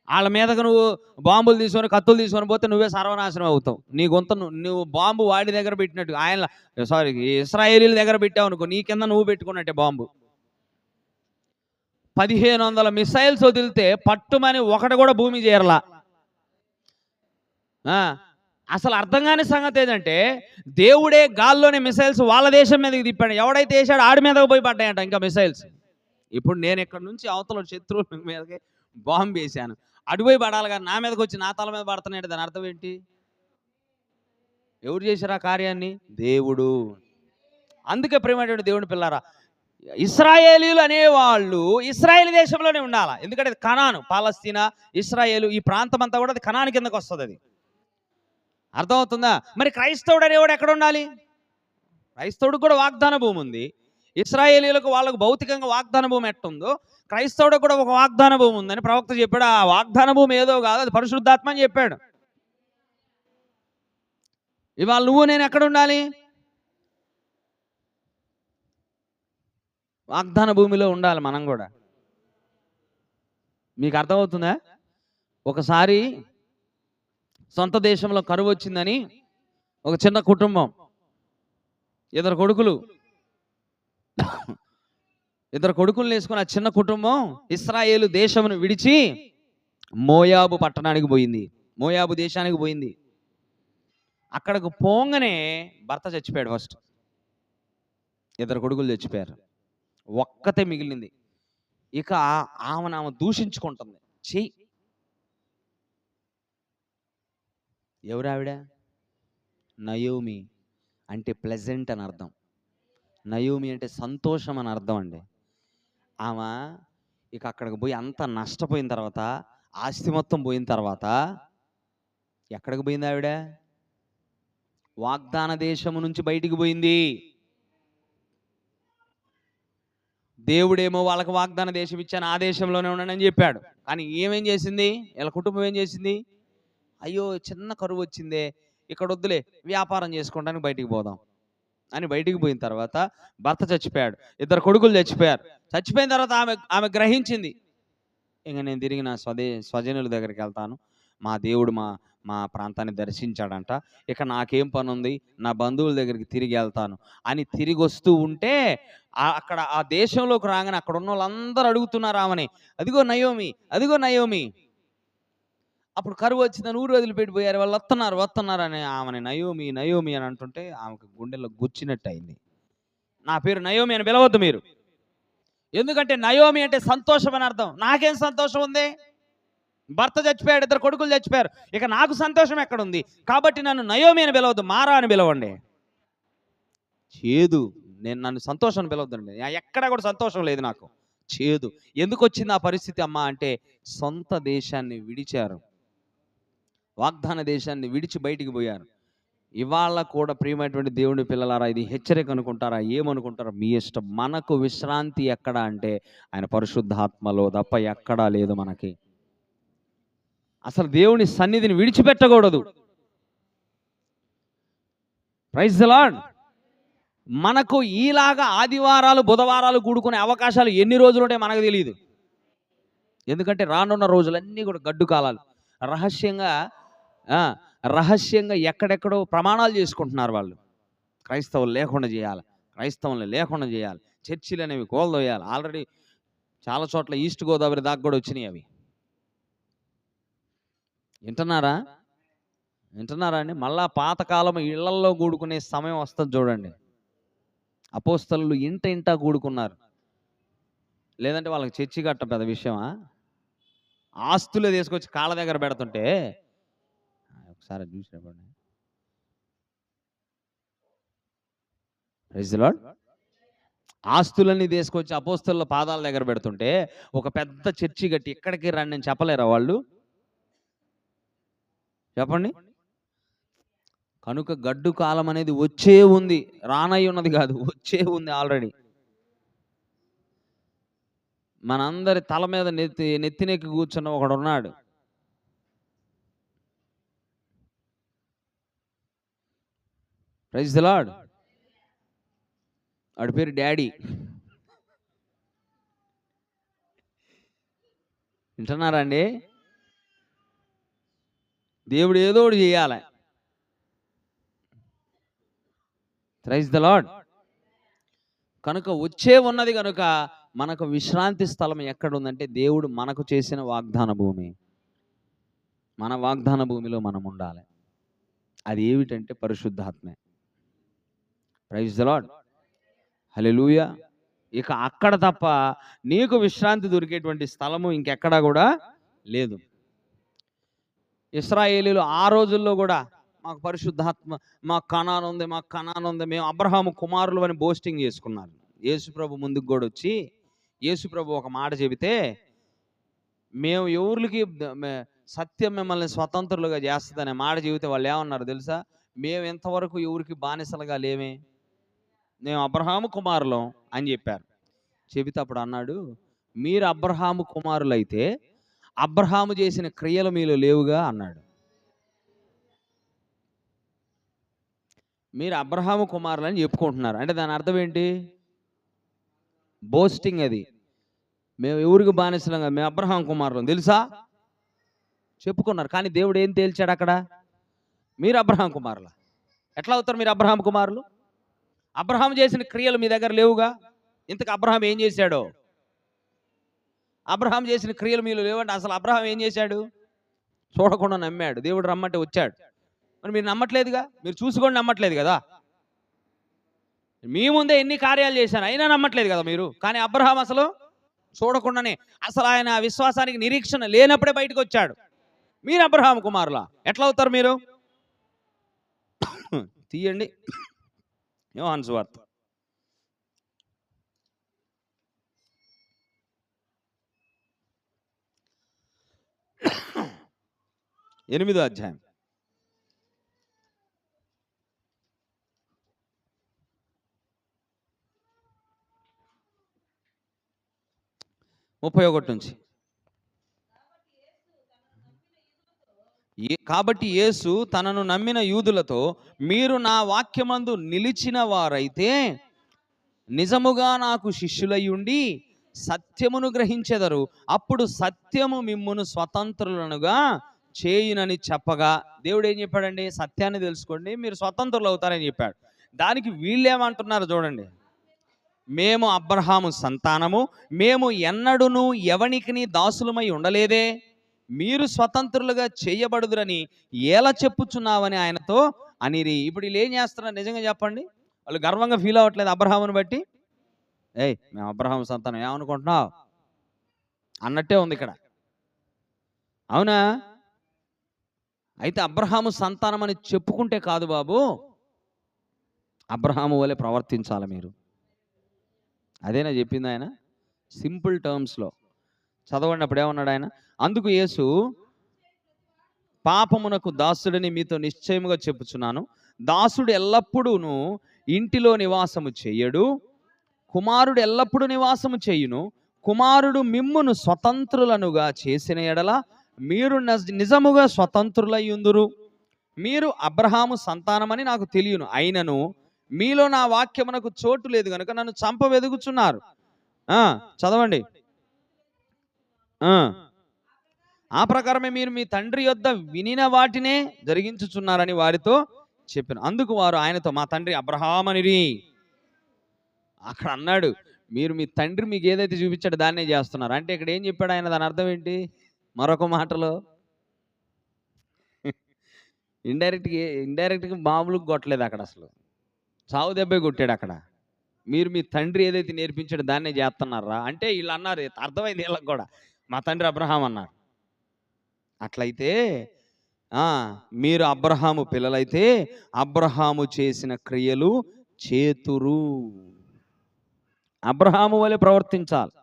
వాళ్ళ మీదకు నువ్వు బాంబులు తీసుకొని కత్తులు తీసుకొని పోతే నువ్వే సర్వనాశనం అవుతావు. నీ గొంత నువ్వు బాంబు వాడి దగ్గర పెట్టినట్టు, ఇశ్రాయేలీల దగ్గర పెట్టావు అనుకో, నీ కింద నువ్వు పెట్టుకున్నట్టే బాంబు. 1500 మిసైల్స్ వదిలితే పట్టుమని ఒకటి కూడా భూమి చేరలా. అసలు అర్థం కాని సంగతి ఏంటంటే, దేవుడే గాల్లోనే మిసైల్స్ వాళ్ళ దేశం మీదకి తిప్పాడు. ఎవడైతే వేసాడు ఆడి మీదకి పోయి పడ్డాయంట ఇంకా మిసైల్స్. ఇప్పుడు నేను ఇక్కడ నుంచి అవతల శత్రువుల మీదకి బాంబు వేసాను, అటుపోయి పడాలి, కానీ నా మీదకి వచ్చి నా తల మీద పడుతున్నాడు. దాని అర్థం ఏంటి? ఎవరు చేశారు ఆ కార్యాన్ని? దేవుడు. అందుకే ప్రేమటువంటి దేవుని పిల్లారా, ఇశ్రాయేలీలు అనేవాళ్ళు ఇశ్రాయేల్ దేశంలోనే ఉండాలి. ఎందుకంటే అది కనాను, పాలస్తీనా, ఇశ్రాయేలు ఈ ప్రాంతం అంతా కూడా అది కనాను కిందకు వస్తుంది. అది అర్థమవుతుందా? మరి క్రైస్తవుడు అనేవాడు ఎక్కడ ఉండాలి? క్రైస్తవుడికి కూడా వాగ్దాన భూమి ఉంది. ఇశ్రాయేలీలకు వాళ్ళకు భౌతికంగా వాగ్దాన భూమి ఎట్టుందో క్రైస్తవుడికి కూడా ఒక వాగ్దాన భూమి ఉందని ప్రవక్త చెప్పాడు. ఆ వాగ్దాన భూమి ఏదో కాదు, అది పరిశుద్ధాత్మ అని చెప్పాడు. ఇవాళ నువ్వు నేను ఎక్కడ ఉండాలి? వాగ్దాన భూమిలో ఉండాలి మనం కూడా. మీకు అర్థమవుతుందా? ఒకసారి సొంత దేశంలో కరువు వచ్చిందని ఒక చిన్న కుటుంబం, ఇద్దరు కొడుకులు వేసుకుని ఆ చిన్న కుటుంబం ఇశ్రాయేలు దేశమును విడిచి మోయాబు పట్టణానికి పోయింది, మోయాబు దేశానికి పోయింది. అక్కడికి పోగానే భర్త చచ్చిపోయాడు. ఫస్ట్ 2 కొడుకులు చచ్చిపోయారు, ఒక్కతే మిగిలింది. ఇక ఆమె దూషించుకుంటుంది. చెయ్యి, ఎవరావిడ? నయోమి అంటే ప్లెజెంట్ అని అర్థం. నయోమి అంటే సంతోషం అని అర్థం అండి. ఆమె ఇక అక్కడికి పోయి అంత నష్టపోయిన తర్వాత, ఆస్తి మొత్తం పోయిన తర్వాత ఎక్కడికి పోయింది ఆవిడ? వాగ్దాన దేశము నుంచి బయటికి పోయింది. దేవుడేమో వాళ్ళకి వాగ్దాన దేశం ఇచ్చాను, ఆ దేశంలోనే ఉన్నానని చెప్పాడు. కానీ ఏమేం చేసింది? వీళ్ళ కుటుంబం ఏం చేసింది? అయ్యో చిన్న కరువు వచ్చిందే, ఇక్కడ వద్దులే, వ్యాపారం చేసుకోవడానికి బయటికి పోదాం అని బయటికి పోయిన తర్వాత భర్త చచ్చిపోయాడు, 2 కొడుకులు చచ్చిపోయారు. చచ్చిపోయిన తర్వాత ఆమె ఆమె గ్రహించింది, ఇంక నేను తిరిగి నా స్వజనుల దగ్గరికి వెళ్తాను, మా దేవుడు మా మా ప్రాంతాన్ని దర్శించాడంట, ఇక నాకేం పని ఉంది, నా బంధువుల దగ్గరికి తిరిగి వెళ్తాను అని తిరిగి వస్తూ ఉంటే, అక్కడ ఆ దేశంలోకి రాగానే అక్కడ ఉన్న వాళ్ళందరూ అడుగుతున్నారు ఆమెని, అదిగో నయోమి, అదిగో నయోమి. అప్పుడు కరువు వచ్చిందని ఊరు వదిలిపెట్టిపోయారు, వాళ్ళు వస్తున్నారు అని ఆమెని నయోమి నయోమి అని అంటుంటే ఆమెకు గుండెల్లో గుచ్చినట్టు అయింది. నా పేరు నయోమి అని పిలవద్దు మీరు, ఎందుకంటే నయోమి అంటే సంతోషం అని అర్థం. నాకేం సంతోషం ఉంది? భర్త చచ్చిపోయాడు, 2 కొడుకులు చచ్చిపోయారు, ఇక నాకు సంతోషం ఎక్కడుంది? కాబట్టి నన్ను నయోమి అని పిలవద్దు, మారా అని పిలవండి. చేదు, నన్ను సంతోషం అని పిలవద్దండి, ఎక్కడ కూడా సంతోషం లేదు నాకు, చేదు. ఎందుకు వచ్చింది ఆ పరిస్థితి అమ్మా అంటే, సొంత దేశాన్ని విడిచారు, వాగ్దాన దేశాన్ని విడిచి బయటికి పోయారు. ఇవాళ కూడా ప్రియమైనటువంటి దేవుని పిల్లలారా, ఇది హెచ్చరిక అనుకుంటారా, ఏమనుకుంటారా మీ ఇష్టం. మనకు విశ్రాంతి ఎక్కడ అంటే ఆయన పరిశుద్ధాత్మలో తప్ప ఎక్కడా లేదు మనకి. అసలు దేవుని సన్నిధిని విడిచిపెట్టకూడదు. Praise the lord. మనకు ఈలాగా ఆదివారాలు బుధవారాలు కూడుకునే అవకాశాలు ఎన్ని రోజులు ఉంటాయో మనకు తెలియదు. ఎందుకంటే రానున్న రోజులన్నీ కూడా గడ్డు కాలాలు. రహస్యంగా ఎక్కడెక్కడో ప్రమాణాలు చేసుకుంటున్నారు వాళ్ళు. క్రైస్తవులు లేకుండా చేయాలి, క్రైస్తవులు లేకుండా చేయాలి, చర్చిలు అనేవి కోల్దోయాలి. ఆల్రెడీ చాలా చోట్ల ఈస్ట్ గోదావరి దాకా కూడా వచ్చినాయి అవి. వింటున్నారా అండి? మళ్ళా పాతకాలం ఇళ్లల్లో కూడుకునే సమయం వస్తుంది చూడండి. అపోస్తలులు ఇంట కూడుకున్నారు, లేదంటే వాళ్ళకి చర్చి కట్ట పెద్ద విషయమా? ఆస్తులే తీసుకొచ్చి కాళ్ళ దగ్గర పెడుతుంటే ఒకసారి చూసినప్పుడు, ప్రైజ్ ది లార్డ్, ఆస్తులన్నీ తీసుకొచ్చి అపోస్తలుల పాదాల దగ్గర పెడుతుంటే ఒక పెద్ద చర్చి కట్టి ఇక్కడికి రండి అని చెప్పలేరా వాళ్ళు? చెప్పండి. కనుక గడ్డు కాలం అనేది వచ్చే ఉంది, రానయ్యి ఉన్నది కాదు, వచ్చే ఉంది ఆల్రెడీ. మనందరి తల మీద నెత్తినెక్కి కూర్చున్న ఒకడు ఉన్నాడు. Praise the Lord. వాడి పేరు డాడీ. వింటున్నారా అండి? దేవుడు ఏదో ఒకటి చేయాలి. Praise the Lord. కనుక వచ్చే ఉన్నది కనుక మనకు విశ్రాంతి స్థలం ఎక్కడుందంటే దేవుడు మనకు చేసిన వాగ్దాన భూమి. మన వాగ్దాన భూమిలో మనం ఉండాలి. అది ఏమిటంటే పరిశుద్ధాత్మే. Praise the Lord. హల్లెలూయా. ఇక అక్కడ తప్ప నీకు విశ్రాంతి దొరికేటువంటి స్థలము ఇంకెక్కడా కూడా లేదు. ఇశ్రాయేలీలు ఆ రోజుల్లో కూడా మాకు పరిశుద్ధాత్మ, మాకు కనాను ఉంది, మాకు కనాను ఉంది, మేము అబ్రహాము కుమారులు అని బోస్టింగ్ చేసుకున్నారు. యేసుప్రభు ముందుకు కూడా వచ్చి యేసుప్రభు ఒక మాట చెబితే, మేము ఎవరికి సత్యం మిమ్మల్ని స్వతంత్రులుగా చేస్తుందనే మాట చెబితే వాళ్ళు ఏమన్నారు తెలుసా? మేము ఎంతవరకు ఎవరికి బానిసలుగా లేమే, మేము అబ్రహాము కుమారులం అని చెప్పారు. చెబితే అప్పుడు అన్నాడు, మీరు అబ్రహాము కుమారులైతే అబ్రహాము చేసిన క్రియలు మీలో లేవుగా అన్నాడు. మీరు అబ్రహాము కుమారులు అని చెప్పుకుంటున్నారు అంటే దాని అర్థం ఏంటి? బోస్టింగ్ అది. మేము ఎవరికి బానిసలంగా, మేము అబ్రహాం కుమారులం తెలుసా చెప్పుకున్నారు. కానీ దేవుడు ఏం తేల్చాడు అక్కడ? మీరు అబ్రహాం కుమారులా? ఎట్లా అవుతారు మీరు అబ్రహాం కుమారులు? అబ్రహాం చేసిన క్రియలు మీ దగ్గర లేవుగా. ఇంతకు అబ్రహాం ఏం చేశాడో? అబ్రహాం చేసిన క్రియలు మీలో లేవంటే అసలు అబ్రహాం ఏం చేశాడు? చూడకుండా నమ్మాడు, దేవుడు రమ్మంటే వచ్చాడు. మరి మీరు నమ్మట్లేదుగా, మీరు చూసుకొని నమ్మట్లేదు కదా. మీ ముందే ఎన్ని కార్యాలు చేశాను అయినా నమ్మట్లేదు కదా మీరు. కానీ అబ్రహాం అసలు చూడకుండానే, అసలు ఆయన విశ్వాసానికి నిరీక్షణ లేనప్పుడే బయటకు వచ్చాడు. మీరు అబ్రహాం కుమారులా? ఎట్లా అవుతారు మీరు? తీయండి యోహాను సువార్త 8వ అధ్యాయం 31 నుంచి. కాబట్టి యేసు తనను నమ్మిన యూదులతో, మీరు నా వాక్యమందు నిలిచిన వారైతే నిజముగా నాకు శిష్యులయ్యుండి సత్యమును గ్రహించెదరు, అప్పుడు సత్యము మిమ్మును స్వతంత్రులనుగా చేయునని చెప్పగా, దేవుడు ఏం చెప్పాడండి? సత్యాన్ని తెలుసుకోండి, మీరు స్వతంత్రులు అవుతారని చెప్పాడు. దానికి వీళ్ళేమంటున్నారు చూడండి, మేము అబ్రహాము సంతానము, మేము ఎన్నడును ఎవనికిని దాసులమై ఉండలేదే, మీరు స్వతంత్రులుగా చేయబడుదురని ఎలా చెప్పుచున్నావని ఆయనతో అనిరి. ఇప్పుడు వీళ్ళు ఏం చేస్తున్నారు నిజంగా చెప్పండి? వాళ్ళు గర్వంగా ఫీల్ అవ్వట్లేదు అబ్రహాముని బట్టి? మేము అబ్రహాము సంతానం ఏమనుకుంటున్నావు అన్నట్టే ఉంది ఇక్కడ, అవునా? అయితే అబ్రహాము సంతానం అని చెప్పుకుంటే కాదు బాబు, అబ్రహాము వలె ప్రవర్తించాలి మీరు. అదేనా చెప్పింది ఆయన సింపుల్ టర్మ్స్లో. చదవండి, అప్పుడు ఏమన్నాడు ఆయన? అందుకు యేసు, పాపమునకు దాసుడిని మీతో నిశ్చయముగా చెప్పుచున్నాను, దాసుడు ఎల్లప్పుడూను ఇంటిలో నివాసము చేయడు, కుమారుడు ఎల్లప్పుడూ నివాసము చేయును. కుమారుడు మిమ్మును స్వతంత్రులనుగా చేసిన ఎడల మీరు నిజముగా స్వతంత్రులయ్యుందురు. మీరు అబ్రహాము సంతానమని నాకు తెలియను, అయినను మీలో నా వాక్యమునకు చోటు లేదు కనుక నన్ను చంప వెదుగుచున్నారు. చదవండి. ఆ ప్రకారమే మీరు మీ తండ్రి యొద్ద వినిన వాటినే జరిగించుచున్నారని వారితో చెప్పాను. అందుకు వారు ఆయనతో, మా తండ్రి అబ్రహామనిరి. అక్కడ అన్నాడు, మీరు మీ తండ్రి మీకు ఏదైతే చూపించాడో దాన్నే చేస్తున్నారు అంటే ఇక్కడ ఏం చెప్పాడు ఆయన? దాని అర్థం ఏంటి? మరొక మాటలో ఇండైరెక్ట్గా మామూలుగా కొట్టలేదు అక్కడ, అసలు చావు దెబ్బే కొట్టాడు అక్కడ. మీరు మీ తండ్రి ఏదైతే నేర్పించాడో దాన్నే చేస్తున్నారా అంటే వీళ్ళు అన్నారు, అర్థమైంది వీళ్ళకి కూడా, మా తండ్రి అబ్రహాం అన్నారు. అట్లయితే మీరు అబ్రహాము పిల్లలైతే అబ్రహాము చేసిన క్రియలు చేతురు. అబ్రహాము వలె ప్రవర్తించాలి.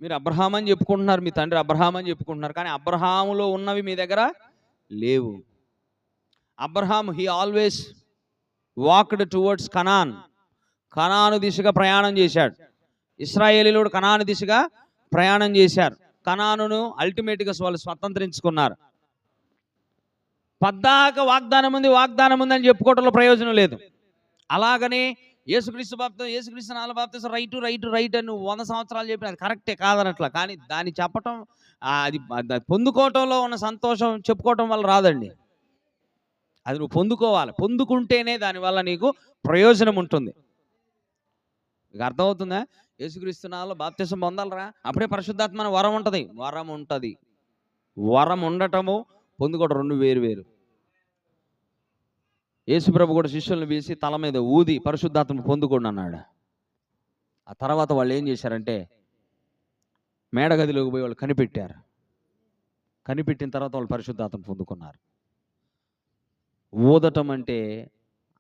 మీరు అబ్రహాం అని చెప్పుకుంటున్నారు, మీ తండ్రి అబ్రహాం అని చెప్పుకుంటున్నారు, కానీ అబ్రహాములో ఉన్నవి మీ దగ్గర లేవు. Abraham he always walked towards Canaan. కనాను దిశగా ప్రయాణం చేశాడు. ఇశ్రాయేలీయులు కనాను దిశగా ప్రయాణం చేశారు. కనానును అల్టిమేట్గా వాళ్ళు స్వతంత్రించుకున్నారు. పద్దాక వాగ్దానం ఉంది అని చెప్పుకోవడంలో ప్రయోజనం లేదు. అలాగని యేసుక్రీస్తు బాప్తిసం, యేసుక్రీస్తు నాలుగు బాప్తిసం, రైట్ అని నువ్వు 100 సంవత్సరాలు చెప్పిన అది కరెక్టే కాదనట్లా, కానీ దాన్ని చెప్పటం, అది పొందుకోవటంలో ఉన్న సంతోషం చెప్పుకోవటం వల్ల రాదండి. అది నువ్వు పొందుకోవాలి, పొందుకుంటేనే దానివల్ల నీకు ప్రయోజనం ఉంటుంది. మీకు అర్థమవుతుందా? యేసుక్రీస్తు నామములో బాప్తిసం పొందాలరా, అప్పుడే పరిశుద్ధాత్మ వరం ఉంటుంది. వరం ఉండటము, పొందుకోవడం రెండు వేరు. యేసుప్రభు కూడా శిష్యులను పిలిచి తల మీద ఊది పరిశుద్ధాత్మ పొందుకోండి అన్నాడు. ఆ తర్వాత వాళ్ళు ఏం చేశారంటే మేడగదిలోకి పోయి వాళ్ళు కనిపెట్టారు. కనిపెట్టిన తర్వాత వాళ్ళు పరిశుద్ధాత్మ పొందుకున్నారు. ఊదటం అంటే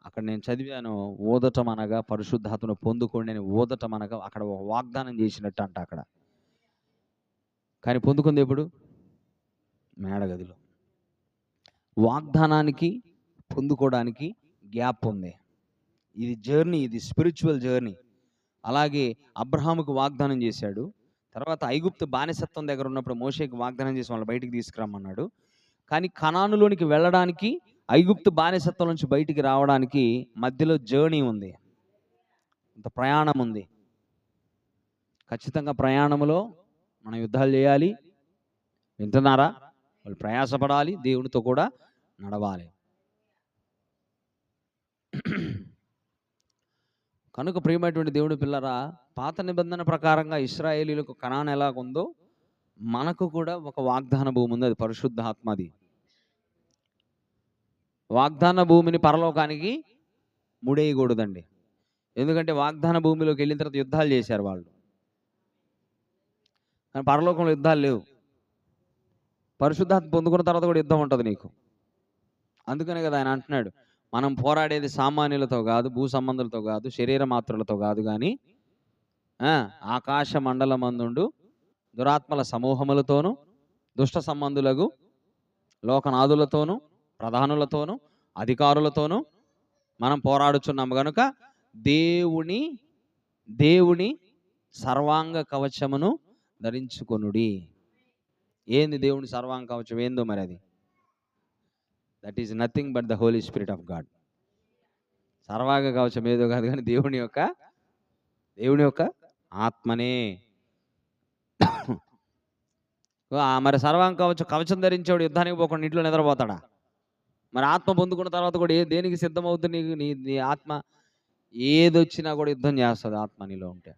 అక్కడ నేను చదివాను, ఊదటం అనగా పరిశుద్ధాత్మను పొందుకోండి అని ఊదటం అనగా అక్కడ ఒక వాగ్దానం చేసినట్టు అంట అక్కడ. కానీ పొందుకుంది ఎప్పుడు? మేడగదిలో. వాగ్దానానికి పొందుకోవడానికి గ్యాప్ ఉంది. ఇది జర్నీ, ఇది స్పిరిచువల్ జర్నీ. అలాగే అబ్రహాముకు వాగ్దానం చేశాడు. తర్వాత ఐగుప్తు బానిసత్వం దగ్గర ఉన్నప్పుడు మోషేకి వాగ్దానం చేసి వాళ్ళని బయటికి తీసుకురమ్మన్నాడు. కానీ కనానులోనికి వెళ్ళడానికి, ఐగుప్తు బానిసత్వం నుంచి బయటికి రావడానికి మధ్యలో జర్నీ ఉంది, ఇంత ప్రయాణం ఉంది. ఖచ్చితంగా ప్రయాణంలో మనం యుద్ధాలు చేయాలి. వింటున్నారా? వాళ్ళు ప్రయాసపడాలి, దేవునితో కూడా నడవాలి. కనుక ప్రియమైనటువంటి దేవుని పిల్లరా, పాత నిబంధన ప్రకారంగా ఇశ్రాయేలీలకు కనాను ఎలాగుందో మనకు కూడా ఒక వాగ్దాన భూమి ఉంది, అది పరిశుద్ధాత్మది. వాగ్దాన భూమిని పరలోకానికి ముడేయకూడదండి. ఎందుకంటే వాగ్దాన భూమిలోకి వెళ్ళిన తర్వాత యుద్ధాలు చేశారు వాళ్ళు, కానీ పరలోకంలో యుద్ధాలు లేవు. పరిశుద్ధాత్మ పొందుకున్న తర్వాత కూడా యుద్ధం ఉంటుంది నీకు. అందుకనే కదా ఆయన అంటున్నాడు, మనం పోరాడేది సామాన్యులతో కాదు, భూ సంబంధులతో కాదు, శరీర మాత్రులతో కాదు, కానీ ఆకాశ మండలమందుండు దురాత్మల సమూహములతోనూ దుష్ట సంబంధులకు లోకనాథులతోనూ, ప్రధానులతోనూ, అధికారులతోనూ మనం పోరాడుచున్నాము గనుక దేవుని దేవుని సర్వాంగ కవచమును ధరించుకొనుడి. ఏంది దేవుని సర్వాంగ కవచం? ఏందో మరి అది. That is nothing but the holy spirit of God. సర్వాంగ కవచం ఏదో కాదు కానీ దేవుని యొక్క ఆత్మనే. మరి సర్వాంగ కవచం ధరించేవాడు యుద్ధానికి పోకుండా ఇంట్లో నిద్రపోతాడా? మరి ఆత్మ పొందుకున్న తర్వాత కూడా దేనికి సిద్ధమవుతుంది? నీకు నీ ఆత్మ ఏదొచ్చినా కూడా యుద్ధం చేస్తుంది ఆత్మ నీలో ఉంటే.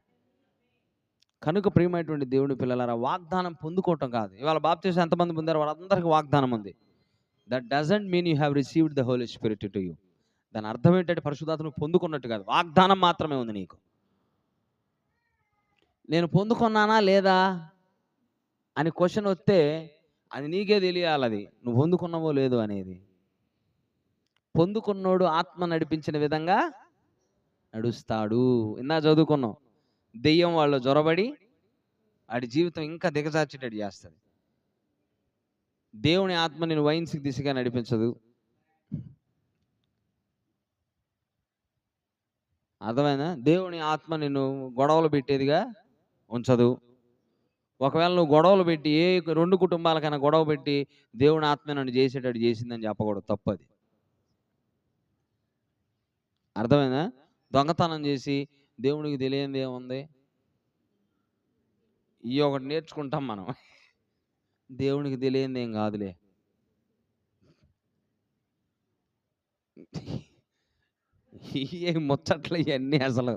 కనుక ప్రియమైనటువంటి దేవుని పిల్లలారా, వాగ్దానం పొందుకోవటం కాదు. ఇవాళ బాప్తిసం ఎంతమంది పొందారో వాళ్ళందరికీ వాగ్దానం ఉంది. That doesn't mean you have received the holy spirit to you. దాని అర్థం ఏంటంటే పరిశుద్ధాత్మను పొందుకున్నట్టు కాదు, వాగ్దానం మాత్రమే ఉంది నీకు. నేను పొందుకున్నానా లేదా అని క్వశ్చన్ వస్తే అది నీకే తెలియాలి, అది నువ్వు పొందుకున్నావో లేదో అనేది. పొందుకున్నోడు ఆత్మ నడిపించిన విధంగా నడుస్తాడు. ఇందా చదువుకున్నాం, దెయ్యం వాళ్ళు జొరబడి వాడి జీవితం ఇంకా దిగజార్చేటట్టు చేస్తుంది. దేవుని ఆత్మ నేను వైన్స్కి దిశగా నడిపించదు. అర్థమైనా? దేవుని ఆత్మ నిన్ను గొడవలు పెట్టేదిగా ఉంచదు. ఒకవేళ నువ్వు గొడవలు పెట్టి ఏ 2 కుటుంబాలకైనా గొడవ పెట్టి దేవుని ఆత్మ నన్ను చేసేటట్టు చేసిందని చెప్పకూడదు, తప్పది. అర్థమైందా? దొంగతనం చేసి దేవునికి తెలియంది ఏముంది? ఈ ఒకటి నేర్చుకుంటాం మనం, దేవునికి తెలియంది ఏం కాదులే. ఏ ముచ్చట్లు ఇవన్నీ అసలు.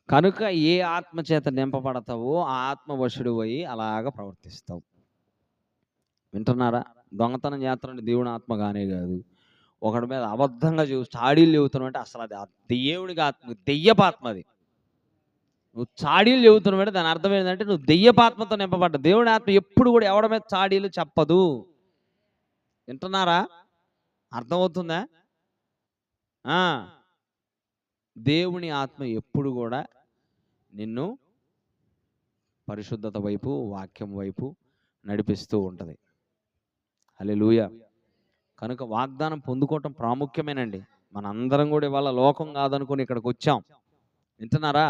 కనుక ఏ ఆత్మ చేత నింపబడతావో ఆ ఆత్మ వశుడు పోయి అలాగ ప్రవర్తిస్తావు. వింటున్నారా? దొంగతనం చేస్తానంటే దేవుని ఆత్మ కానే కాదు. ఒకడి మీద అబద్ధంగా చాడీలు చెబుతున్నావు అంటే అసలు అది దేవునికి ఆత్మ, దెయ్యపాత్మ అది. నువ్వు చాడీలు చెబుతున్నావు అంటే దాని అర్థం ఏంటంటే నువ్వు దెయ్యపాత్మతో నింపబడ్డ. దేవుని ఆత్మ ఎప్పుడు కూడా ఎవడి మీద చాడీలు చెప్పదు. వింటున్నారా? అర్థమవుతుందా? దేవుని ఆత్మ ఎప్పుడు కూడా నిన్ను పరిశుద్ధత వైపు, వాక్యం వైపు నడిపిస్తూ ఉంటుంది. హల్లెలూయా. కనుక వాగ్దానం పొందుకోవటం ప్రాముఖ్యమేనండి. మనందరం కూడా ఇవాళ లోకం కాదనుకుని ఇక్కడికి వచ్చాం. వింటున్నారా?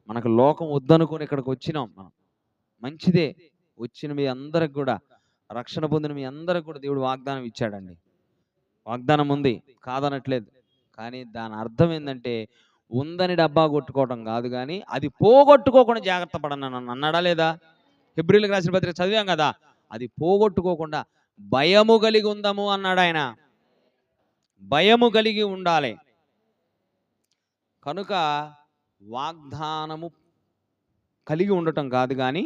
మనకు లోకం వద్దనుకుని ఇక్కడికి వచ్చినాం మనం. మంచిదే. వచ్చిన మీ అందరికి కూడా, రక్షణ పొందిన మీ అందరికి కూడా దేవుడు వాగ్దానం ఇచ్చాడండి. వాగ్దానం ఉంది, కాదనట్లేదు. కానీ దాని అర్థం ఏంటంటే ఉందని డబ్బా కొట్టుకోవటం కాదు, కానీ అది పోగొట్టుకోకుండా జాగ్రత్త పడను అన్నాడా లేదా? హెబ్రీయులకు రాసిన పత్రిక చదివాం కదా. అది పోగొట్టుకోకుండా భయము కలిగి ఉందాము అన్నాడు ఆయన. భయము కలిగి ఉండాలి. కనుక వాగ్దానము కలిగి ఉండటం కాదు, కానీ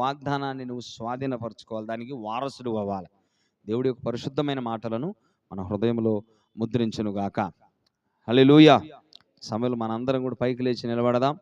వాగ్దానాన్ని నువ్వు స్వాధీనపరచుకోవాలి, దానికి వారసుడు అవ్వాలి. దేవుడి యొక్క పరిశుద్ధమైన మాటలను మన హృదయంలో ముద్రించునుగాక. హల్లెలూయా. సమయంలో మనందరం కూడా పైకి లేచి నిలబడదాం.